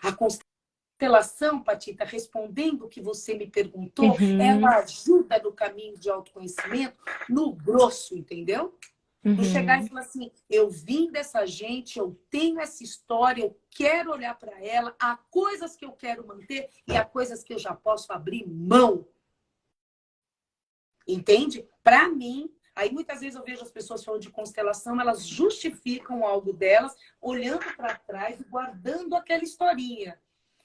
A constelação, Patita, respondendo o que você me perguntou, Uhum, ela ajuda no caminho de autoconhecimento, no grosso, entendeu? No chegar e uhum. falar assim, eu vim dessa gente, eu tenho essa história, eu quero olhar para ela, há coisas que eu quero manter e há coisas que eu já posso abrir mão. Entende? Para mim, aí muitas vezes eu vejo as pessoas falando de constelação, elas justificam algo delas, olhando para trás e guardando aquela historinha.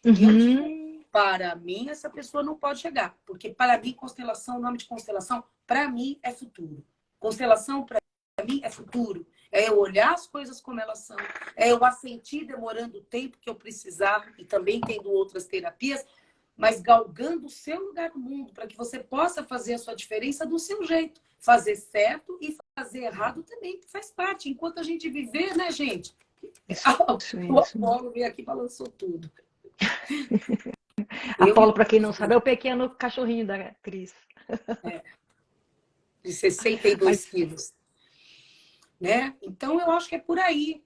E eu digo, Uhum. para mim, essa pessoa não pode chegar. Porque para mim, constelação, o nome de constelação, para mim, é futuro. Constelação, para mim, é futuro. É eu olhar as coisas como elas são. É eu assentir demorando o tempo que eu precisar, e também tendo outras terapias, mas galgando o seu lugar no mundo, para que você possa fazer a sua diferença do seu jeito. Fazer certo e fazer errado também, que faz parte. Enquanto a gente viver, né, gente? Isso O mesmo. Apolo veio aqui e balançou tudo. Eu Apolo, e para quem não sabe, é o pequeno cachorrinho da Cris. de 62 Mas, quilos, né? Então, eu acho que é por aí.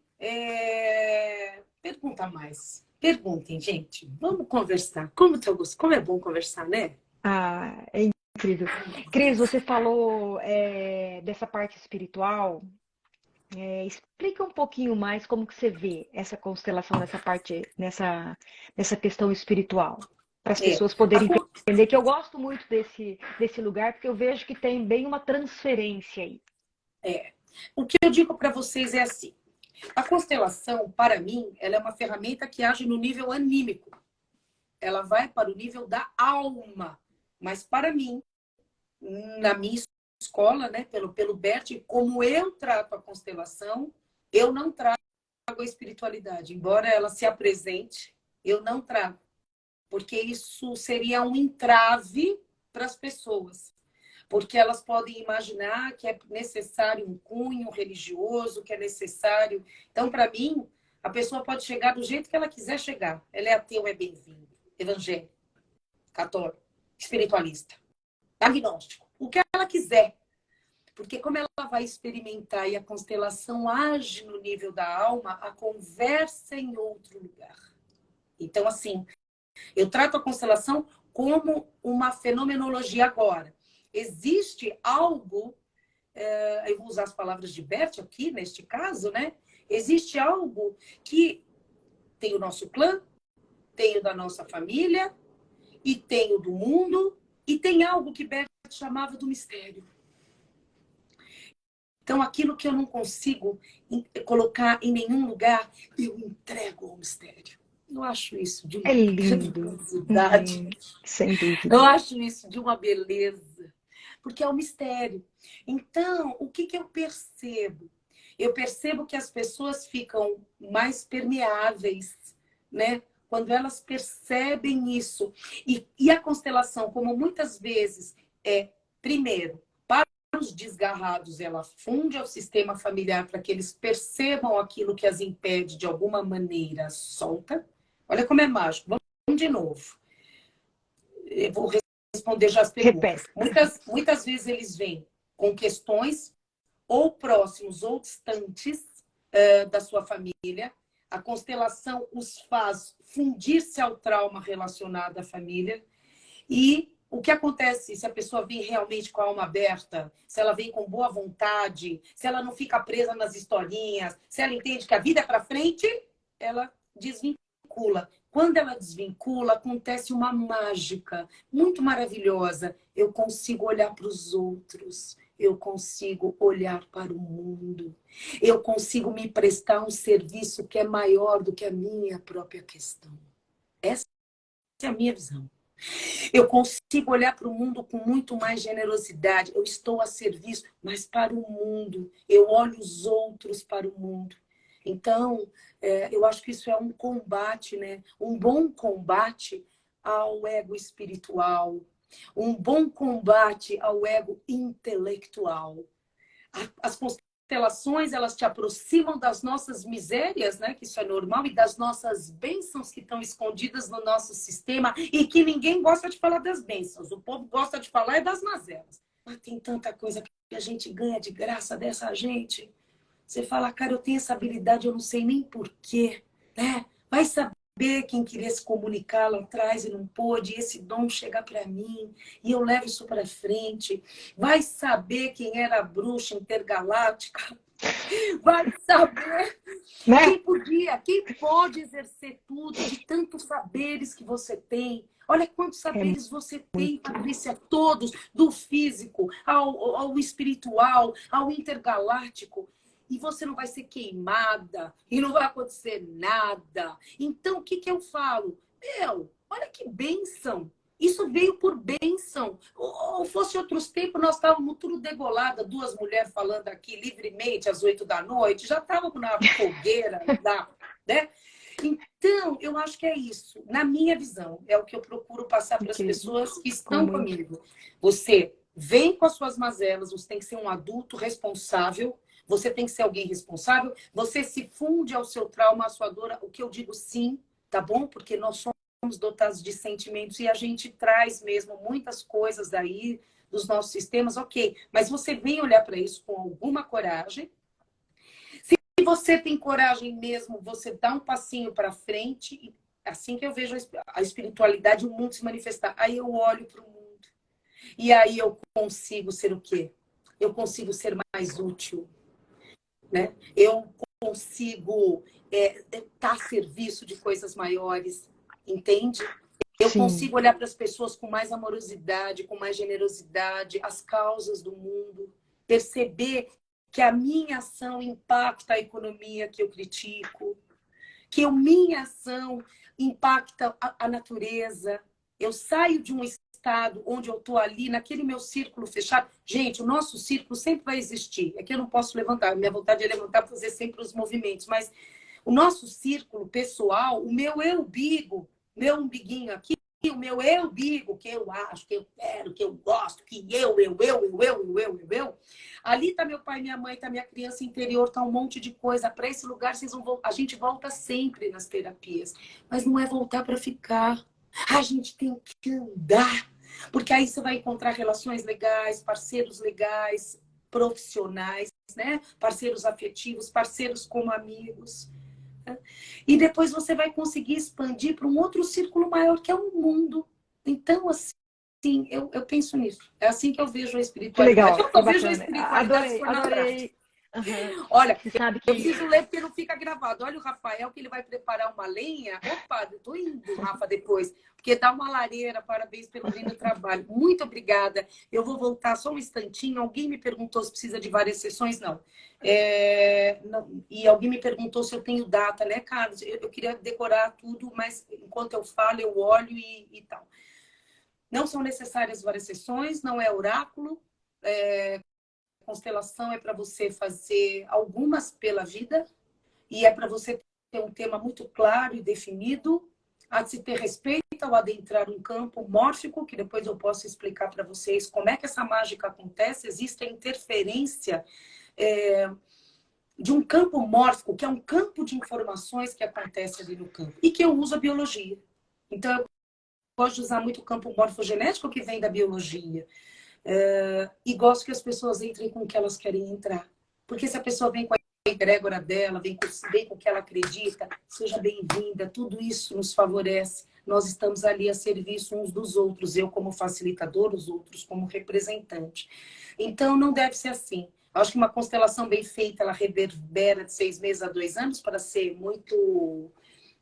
Pergunta mais. Perguntem, gente. Vamos conversar. Como é bom conversar, né? é incrível. Cris, você falou dessa parte espiritual. Explica um pouquinho mais como que você vê essa constelação nessa parte, nessa questão espiritual, para as É. pessoas poderem entender que eu gosto muito desse lugar, porque eu vejo que tem bem uma transferência aí. O que eu digo para vocês é assim. A constelação, para mim, ela é uma ferramenta que age no nível anímico. Ela vai para o nível da alma. Mas para mim, na minha escola, né, pelo Bert, como eu trato a constelação, eu não trago a espiritualidade. Embora ela se apresente, eu não trago. Porque isso seria um entrave para as pessoas. Porque elas podem imaginar que é necessário um cunho religioso, que é necessário. Então, para mim, a pessoa pode chegar do jeito que ela quiser chegar. Ela é ateu, é bem-vindo. Evangélico, católico, espiritualista, agnóstico, o que ela quiser. Porque como ela vai experimentar e a constelação age no nível da alma, a conversa é em outro lugar. Então, assim, eu trato a constelação como uma fenomenologia agora. Existe algo, eu vou usar as palavras de Bert aqui, neste caso, né? Existe algo que tem o nosso clã, tem o da nossa família, e tem o do mundo, e tem algo que Bert chamava do mistério. Então, aquilo que eu não consigo colocar em nenhum lugar, eu entrego ao mistério. Eu acho isso de É uma lindo, grandiosidade. sem Eu dúvida. acho isso de uma beleza. Porque é um mistério. Então, o que eu percebo? Eu percebo que as pessoas ficam mais permeáveis, né? Quando elas percebem isso. E a constelação, como muitas vezes primeiro, para os desgarrados, ela funde ao sistema familiar para que eles percebam aquilo que as impede de alguma maneira solta. Olha como é mágico. Vamos de novo. Eu vou responder já as perguntas. Repete. Muitas vezes eles vêm com questões ou próximos ou distantes da sua família. A constelação os faz fundir-se ao trauma relacionado à família. E o que acontece se a pessoa vem realmente com a alma aberta, se ela vem com boa vontade, se ela não fica presa nas historinhas, se ela entende que a vida é para frente, ela desvincula. Quando ela desvincula, acontece uma mágica muito maravilhosa. Eu consigo olhar para os outros, eu consigo olhar para o mundo, eu consigo me prestar um serviço que é maior do que a minha própria questão. Essa é a minha visão. Eu consigo olhar para o mundo com muito mais generosidade. Eu estou a serviço, mas para o mundo. Eu olho os outros para o mundo. Então, eu acho que isso é um combate, né? Um bom combate ao ego espiritual, um bom combate ao ego intelectual. As constelações, elas te aproximam das nossas misérias, né? Que isso é normal, e das nossas bênçãos que estão escondidas no nosso sistema e que ninguém gosta de falar das bênçãos. O povo gosta de falar das mazelas. Mas tem tanta coisa que a gente ganha de graça dessa gente. Você fala, cara, eu tenho essa habilidade, eu não sei nem porquê, né? Vai saber quem queria se comunicar lá atrás e não pôde, e esse dom chegar para mim, e eu levo isso para frente. Vai saber quem era a bruxa intergaláctica. Vai saber Né? quem pode exercer tudo, de tantos saberes que você tem. Olha quantos saberes você tem, Patrícia, todos, do físico ao espiritual, ao intergaláctico. E você não vai ser queimada, e não vai acontecer nada. Então, o que eu falo? Olha que bênção. Isso veio por bênção. Ou fosse outros tempos, nós estávamos tudo degolada, duas mulheres falando aqui livremente às 8 da noite, já estávamos na fogueira, né? Então, eu acho que é isso. Na minha visão, é o que eu procuro passar para as pessoas que estão comigo. Você vem com as suas mazelas, você tem que ser um adulto responsável, você tem que ser alguém responsável, você se funde ao seu trauma, à sua dor, o que eu digo sim, tá bom? Porque nós somos dotados de sentimentos e a gente traz mesmo muitas coisas daí dos nossos sistemas, ok. Mas você vem olhar para isso com alguma coragem. Se você tem coragem mesmo, você dá um passinho para frente, e assim que eu vejo a espiritualidade, o mundo se manifestar, aí eu olho para o mundo. E aí eu consigo ser o quê? Eu consigo ser mais útil. Né? Eu consigo estar a serviço de coisas maiores, entende? Eu consigo olhar para as pessoas com mais amorosidade, com mais generosidade, as causas do mundo, perceber que a minha ação impacta a economia que eu critico, que a minha ação impacta a natureza. Eu saio de um estado onde eu estou ali, naquele meu círculo fechado. Gente, o nosso círculo sempre vai existir. Aqui eu não posso levantar, minha vontade é levantar para fazer sempre os movimentos, mas o nosso círculo pessoal, o meu umbigo, meu umbiguinho aqui, o meu umbigo, que eu acho, que eu quero, que eu gosto, que eu. Ali está meu pai, minha mãe, está minha criança interior, está um monte de coisa. Para esse lugar, a gente volta sempre nas terapias. Mas não é voltar para ficar. A gente tem que andar. Porque aí você vai encontrar relações legais, parceiros legais, profissionais, né? Parceiros afetivos, parceiros como amigos. Né? E depois você vai conseguir expandir para um outro círculo maior, que é o mundo. Então, assim, eu penso nisso. É assim que eu vejo a espiritualidade. Legal, Eu vejo a espiritualidade adorei, se for na prática. Uhum. Olha, Você sabe que... eu preciso ler porque não fica gravado. Olha o Rafael, que ele vai preparar uma lenha. Opa, eu tô indo, Rafa, depois. Porque dá uma lareira. Parabéns pelo lindo trabalho. Muito obrigada. Eu vou voltar só um instantinho. Alguém me perguntou se precisa de várias sessões? Não. Não. E alguém me perguntou se eu tenho data, né, Carlos? Eu queria decorar tudo, mas enquanto eu falo, eu olho e tal. Não são necessárias várias sessões, não é oráculo. Constelação é para você fazer algumas pela vida e é para você ter um tema muito claro e definido, a se ter respeito ao adentrar um campo mórfico, que depois eu posso explicar para vocês como é que essa mágica acontece. Existe a interferência de um campo mórfico, que é um campo de informações que acontece ali no campo e que eu uso a biologia. Então, eu gosto de usar muito o campo morfogenético que vem da biologia. E gosto que as pessoas entrem com o que elas querem entrar. Porque se a pessoa vem com a egrégora dela, vem com o que ela acredita, seja bem-vinda, tudo isso nos favorece. Nós estamos ali a serviço uns dos outros, eu como facilitador, os outros como representante. Então, não deve ser assim. Eu acho que uma constelação bem feita, ela reverbera de 6 meses a 2 anos para ser muito...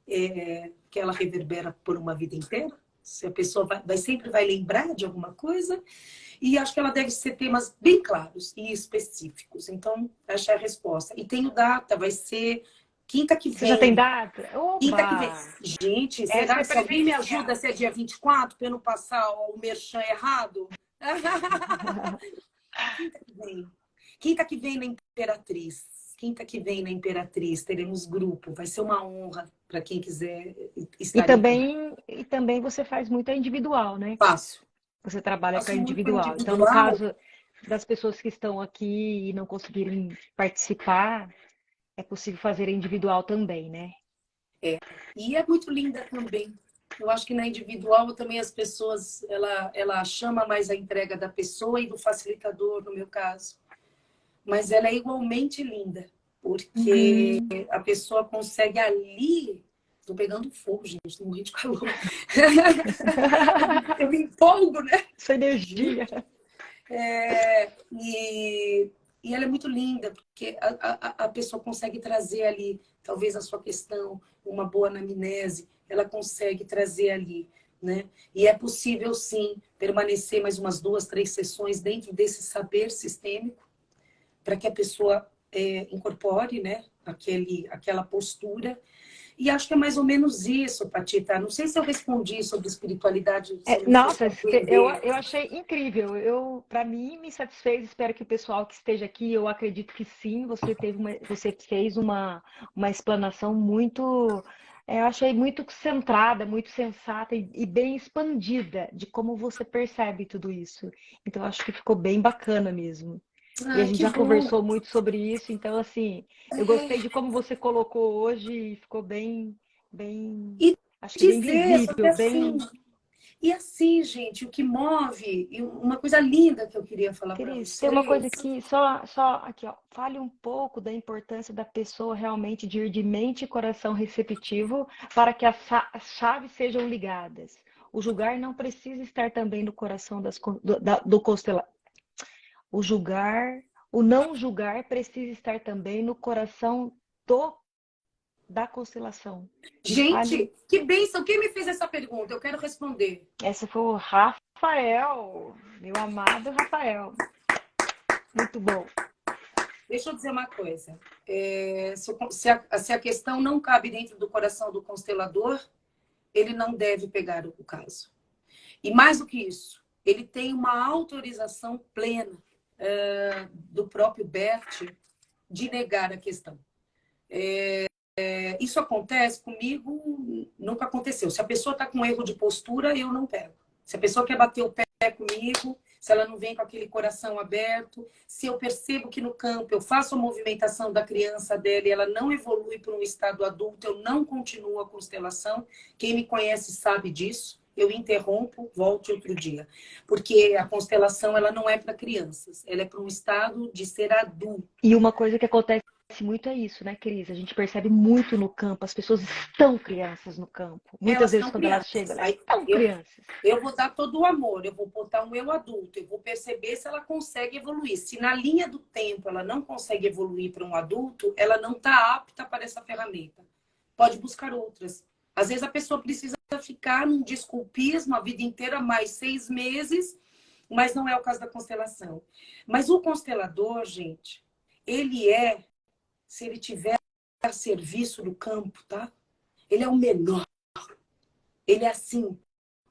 que ela reverbera por uma vida inteira. Se a pessoa sempre vai lembrar de alguma coisa. E acho que ela deve ser temas bem claros e específicos. Então, essa é a resposta. E tenho data, vai ser quinta que vem. Você já tem data? Oba! Quinta que vem. Gente, será que alguém me ajuda se é dia 24 para eu não passar o merchan errado? Quinta que vem. Quinta que vem na Imperatriz. Quinta que vem na Imperatriz teremos grupo. Vai ser uma honra para quem quiser estar. E também você faz muito individual, né? Faço. Você trabalha Faço com muito individual. individual. Então, no caso, das pessoas que estão aqui e não conseguirem participar, é possível fazer individual também, né? E é muito linda também. Eu acho que na individual também as pessoas, ela chama mais a entrega da pessoa e do facilitador, no meu caso. Mas ela é igualmente linda, porque a pessoa consegue ali... Estou pegando fogo, gente, estou morrendo de calor. Eu me empolgo, né? Essa energia. E ela é muito linda, porque a pessoa consegue trazer ali, talvez a sua questão, uma boa anamnese, ela consegue trazer ali, né? E é possível, sim, permanecer mais umas 2, 3 sessões dentro desse saber sistêmico, para que a pessoa incorpore, né, aquela postura. E acho que é mais ou menos isso, Patita. Não sei se eu respondi sobre espiritualidade, se você Nossa, eu, compreender. eu achei incrível. Para mim, me satisfez. Espero que o pessoal que esteja aqui, eu acredito que sim, você fez uma explanação muito, eu achei muito centrada, muito sensata e bem expandida de como você percebe tudo isso. Então, acho que ficou bem bacana mesmo. E a Ai, gente que já bom. conversou muito sobre isso, então, assim, eu gostei de como você colocou hoje e ficou bem, E acho que bem dizer, só que visível, assim, bem. e assim, gente, o que move, e uma coisa linda que eu queria falar para Cris, tem uma coisa vocês, aqui, só aqui, ó. Fale um pouco da importância da pessoa realmente de ir de mente e coração receptivo para que as chaves sejam ligadas. O julgar não precisa estar também no coração do constelador. O julgar, o não julgar precisa estar também no coração do, da constelação. Me fale. gente, que bênção, quem me fez essa pergunta? Eu quero responder. Essa foi o Rafael, meu amado Rafael. Muito bom. Deixa eu dizer uma coisa. Se a questão não cabe dentro do coração do constelador, ele não deve pegar o caso. E mais do que isso, ele tem uma autorização plena do próprio Bert de negar a questão. Isso acontece comigo, nunca aconteceu. Se a pessoa está com erro de postura, eu não pego. Se a pessoa quer bater o pé comigo, se ela não vem com aquele coração aberto, se eu percebo que no campo eu faço a movimentação da criança dela e ela não evolui para um estado adulto, eu não continuo a constelação. Quem me conhece sabe disso. Eu interrompo, volte outro dia. Porque a constelação ela não é para crianças, ela é para um estado de ser adulto. E uma coisa que acontece muito é isso, né, Cris? A gente percebe muito no campo, as pessoas estão crianças no campo. Muitas Elas vezes são quando elas crianças. chegam, elas Aí estão eu, crianças. eu vou dar todo o amor, eu vou botar um eu adulto, eu vou perceber se ela consegue evoluir. Se na linha do tempo ela não consegue evoluir para um adulto, ela não está apta para essa ferramenta. Pode buscar outras. Às vezes a pessoa precisa ficar num desculpismo a vida inteira, mais 6 meses, mas não é o caso da constelação. Mas o constelador, gente, ele se ele tiver a serviço do campo, tá? Ele é o menor. Ele é assim,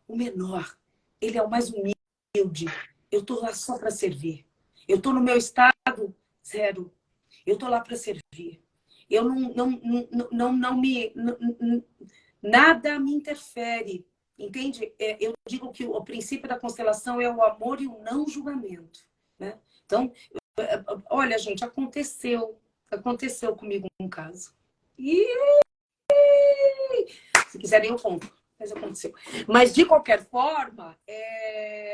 o menor. Ele é o mais humilde. Eu estou lá só para servir. Eu estou no meu estado zero. Eu estou lá para servir. Eu não me... nada me interfere. Entende? Eu digo que o princípio da constelação é o amor e o não julgamento. Né? Então, olha, gente, aconteceu comigo um caso. E se quiserem eu conto. Mas aconteceu. Mas, de qualquer forma,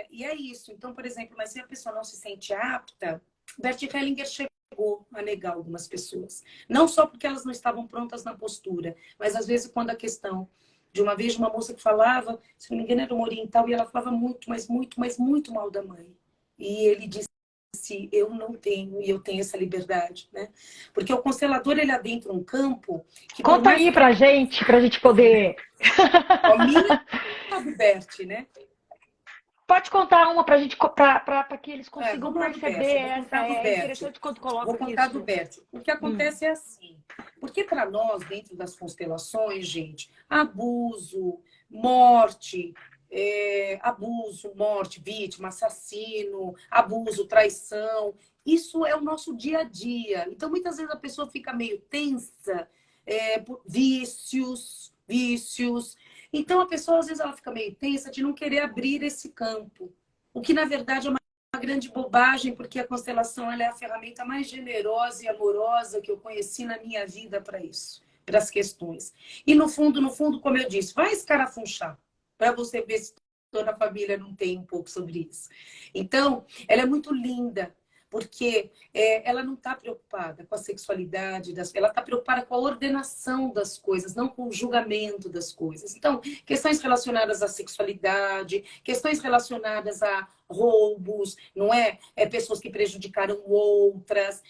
e é isso. Então, por exemplo, mas se a pessoa não se sente apta, Bert Hellinger chegou a negar algumas pessoas. Não só porque elas não estavam prontas na postura, mas às vezes quando a questão... De uma vez, uma moça que falava, se não me engano, era uma oriental, e ela falava muito, mas muito, mas muito mal da mãe. E ele disse, eu não tenho, e eu tenho essa liberdade, né? Porque o constelador, ele adentra um campo que, por Conta mais aí que pra gente poder. a minha do Bert, né? Pode contar uma pra gente, para que eles consigam Vamos lá do perceber Bert, eu vou essa. contar do É Bert. interessante quando Vou coloca contar do isso. Bert. O que acontece é assim, porque para nós, dentro das constelações, gente, morte, abuso, morte, vítima, assassino, abuso, traição, isso é o nosso dia a dia. Então, muitas vezes a pessoa fica meio tensa por vícios. Então, a pessoa, às vezes, ela fica meio tensa de não querer abrir esse campo. O que, na verdade, é uma grande bobagem, porque a constelação ela é a ferramenta mais generosa e amorosa que eu conheci na minha vida para isso, para as questões. E no fundo, como eu disse, vai escarafunchar para você ver se toda a família não tem um pouco sobre isso. Então, ela é muito linda, porque ela não está preocupada com a sexualidade, ela está preocupada com a ordenação das coisas, não com o julgamento das coisas. Então, questões relacionadas à sexualidade, questões relacionadas a roubos, não é? Pessoas que prejudicaram outras,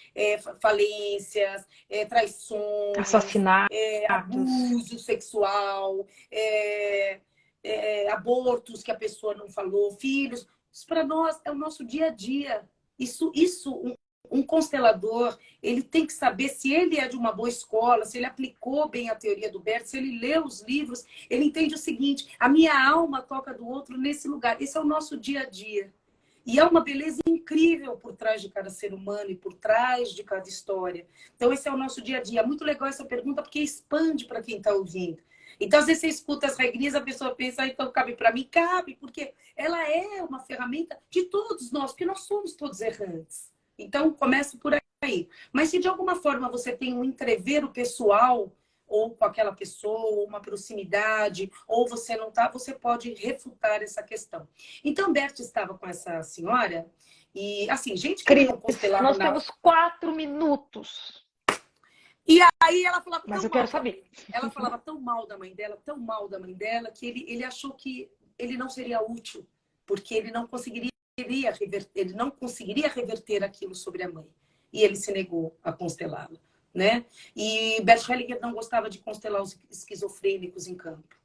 falências, traições, Assassinatos. abuso sexual, abortos que a pessoa não falou, filhos. Isso para nós é o nosso dia a dia. Um constelador, ele tem que saber se ele é de uma boa escola, se ele aplicou bem a teoria do Bert, se ele leu os livros, ele entende o seguinte: a minha alma toca do outro nesse lugar. Esse é o nosso dia a dia. E há uma beleza incrível por trás de cada ser humano e por trás de cada história. Então, esse é o nosso dia a dia. É muito legal essa pergunta, porque expande para quem está ouvindo. Então, às vezes você escuta as regrinhas, a pessoa pensa, então cabe para mim? Cabe, porque ela é uma ferramenta de todos nós, porque nós somos todos errantes. Então, começa por aí. Mas se de alguma forma você tem um entrevero pessoal, ou com aquela pessoa, ou uma proximidade, ou você não está, você pode refutar essa questão. Então, Bert estava com essa senhora, e assim, gente que Cris, não constelava nós nada. temos 4 minutos. E aí ela falava Mas tão eu quero mal, saber. ela falava tão mal da mãe dela, tão mal da mãe dela, que ele achou que ele não seria útil, porque ele não conseguiria reverter aquilo sobre a mãe. E ele se negou a constelá-la, né? E Bert Hellinger não gostava de constelar os esquizofrênicos em campo.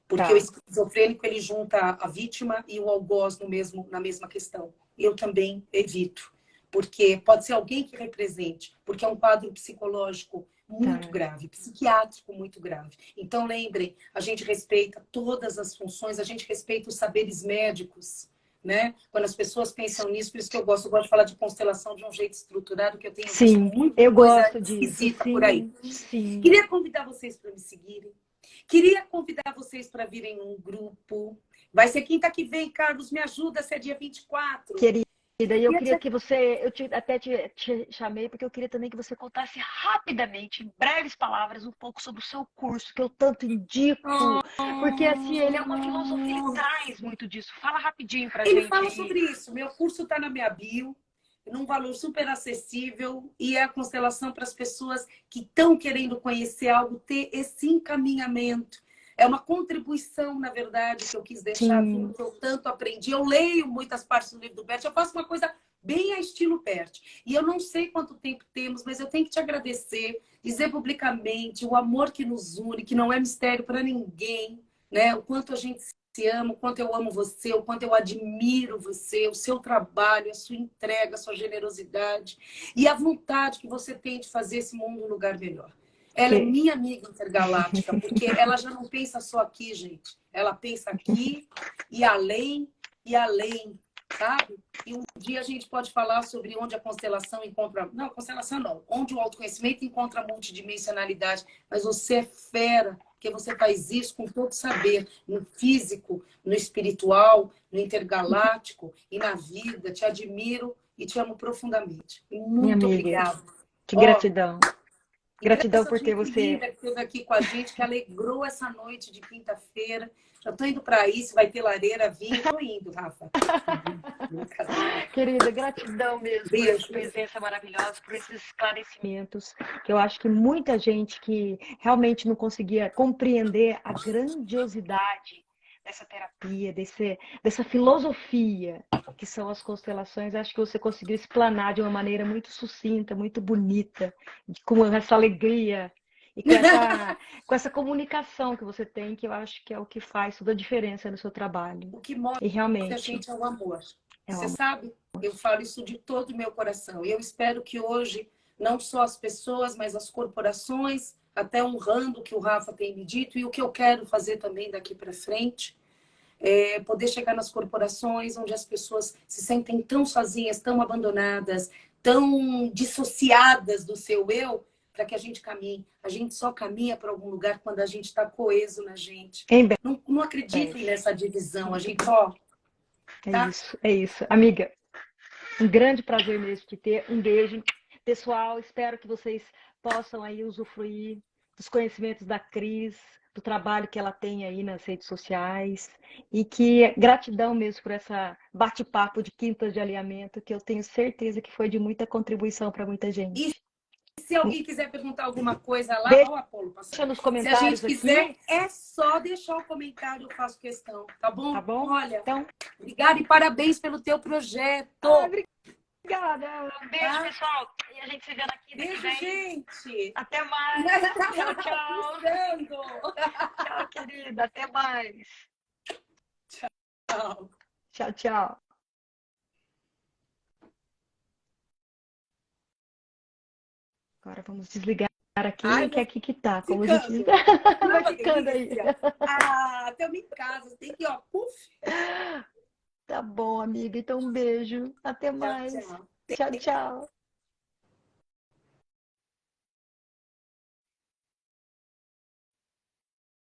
Porque Tá. o esquizofrênico, ele junta a vítima e o algoz na mesma questão. Eu também evito. Porque pode ser alguém que represente. Porque é um quadro psicológico muito grave, psiquiátrico muito grave. Então, lembrem, a gente respeita todas as funções, a gente respeita os saberes médicos, né? Quando as pessoas pensam nisso, por isso que eu gosto de falar de constelação de um jeito estruturado, que eu tenho visto muita eu coisa gosto disso. esquisita por aí. Sim. Queria convidar vocês para me seguirem. Queria convidar vocês para virem um grupo. Vai ser quinta que vem, Carlos, me ajuda, se é dia 24. Querida, eu queria que você... até te chamei porque eu queria também que você contasse rapidamente, em breves palavras, um pouco sobre o seu curso, que eu tanto indico. Porque, assim, ele é uma filosofia, ele traz muito disso. Fala rapidinho pra gente. Ele fala sobre isso. Meu curso está na minha bio, num valor super acessível, e é a constelação para as pessoas que estão querendo conhecer algo, ter esse encaminhamento. É uma contribuição, na verdade, que eu quis deixar tudo que eu tanto aprendi. Eu leio muitas partes do livro do Bert, eu faço uma coisa bem a estilo Bert. E eu não sei quanto tempo temos, mas eu tenho que te agradecer, dizer publicamente o amor que nos une, que não é mistério para ninguém, né? O quanto a gente se ama, o quanto eu amo você, o quanto eu admiro você, o seu trabalho, a sua entrega, a sua generosidade e a vontade que você tem de fazer esse mundo um lugar melhor. Ela é minha amiga intergaláctica, porque ela já não pensa só aqui, gente. Ela pensa aqui e além, sabe? E um dia a gente pode falar sobre onde a constelação encontra... Não, constelação não. Onde o autoconhecimento encontra a multidimensionalidade. Mas você é fera, porque você faz isso com todo saber. No físico, no espiritual, no intergaláctico e na vida. Te admiro e te amo profundamente. Muito obrigada. Que gratidão. Gratidão por ter você. Que esteve aqui com a gente, que alegrou essa noite de quinta-feira. Já estou indo para aí, se vai ter lareira, vinho. Estou indo, Rafa. Querida, gratidão mesmo por essa presença maravilhosa, por esses esclarecimentos, que eu acho que muita gente que realmente não conseguia compreender a grandiosidade dessa terapia, dessa filosofia que são as constelações, acho que você conseguiu explanar de uma maneira muito sucinta, muito bonita, com essa alegria e com essa comunicação que você tem, que eu acho que é o que faz toda a diferença no seu trabalho. O que mostra e realmente, que a gente é o amor. É o você amor. sabe, eu falo isso de todo o meu coração. E eu espero que hoje, não só as pessoas, mas as corporações, até honrando o que o Rafa tem me dito e o que eu quero fazer também daqui para frente, poder chegar nas corporações onde as pessoas se sentem tão sozinhas, tão abandonadas, tão dissociadas do seu eu, para que a gente caminhe. A gente só caminha para algum lugar quando a gente está coeso na gente. Não acreditem nessa divisão. A gente, É isso. Amiga, Um grande prazer mesmo te ter. Um beijo. Pessoal, espero que vocês possam aí usufruir dos conhecimentos da Cris, do trabalho que ela tem aí nas redes sociais. E que gratidão mesmo por essa bate-papo de quintas de alinhamento, que eu tenho certeza que foi de muita contribuição para muita E gente. se alguém quiser perguntar alguma coisa lá, Deixa ó, Apolo, passou. nos Se a gente comentários quiser, aqui, é só deixar o comentário, eu faço questão, tá tá bom? bom? Olha, Então, obrigada e parabéns pelo teu projeto. obrigada. Um beijo, Tá? pessoal. E a gente se vê na quinta que Beijo, vem. gente. Até mais. Tchau, tchau. Pulsando. Tchau, querida. Até mais. Tchau. Tchau, tchau. Agora vamos desligar aqui, Ai, que vou aqui que tá. Como a gente ficando. Não é vai uma ficando aí. delícia? Ah, até eu em casa. Tem que, ó, puf. Tá bom, amiga. Então, um beijo. Até Tchau, mais. tchau. Tchau, tchau.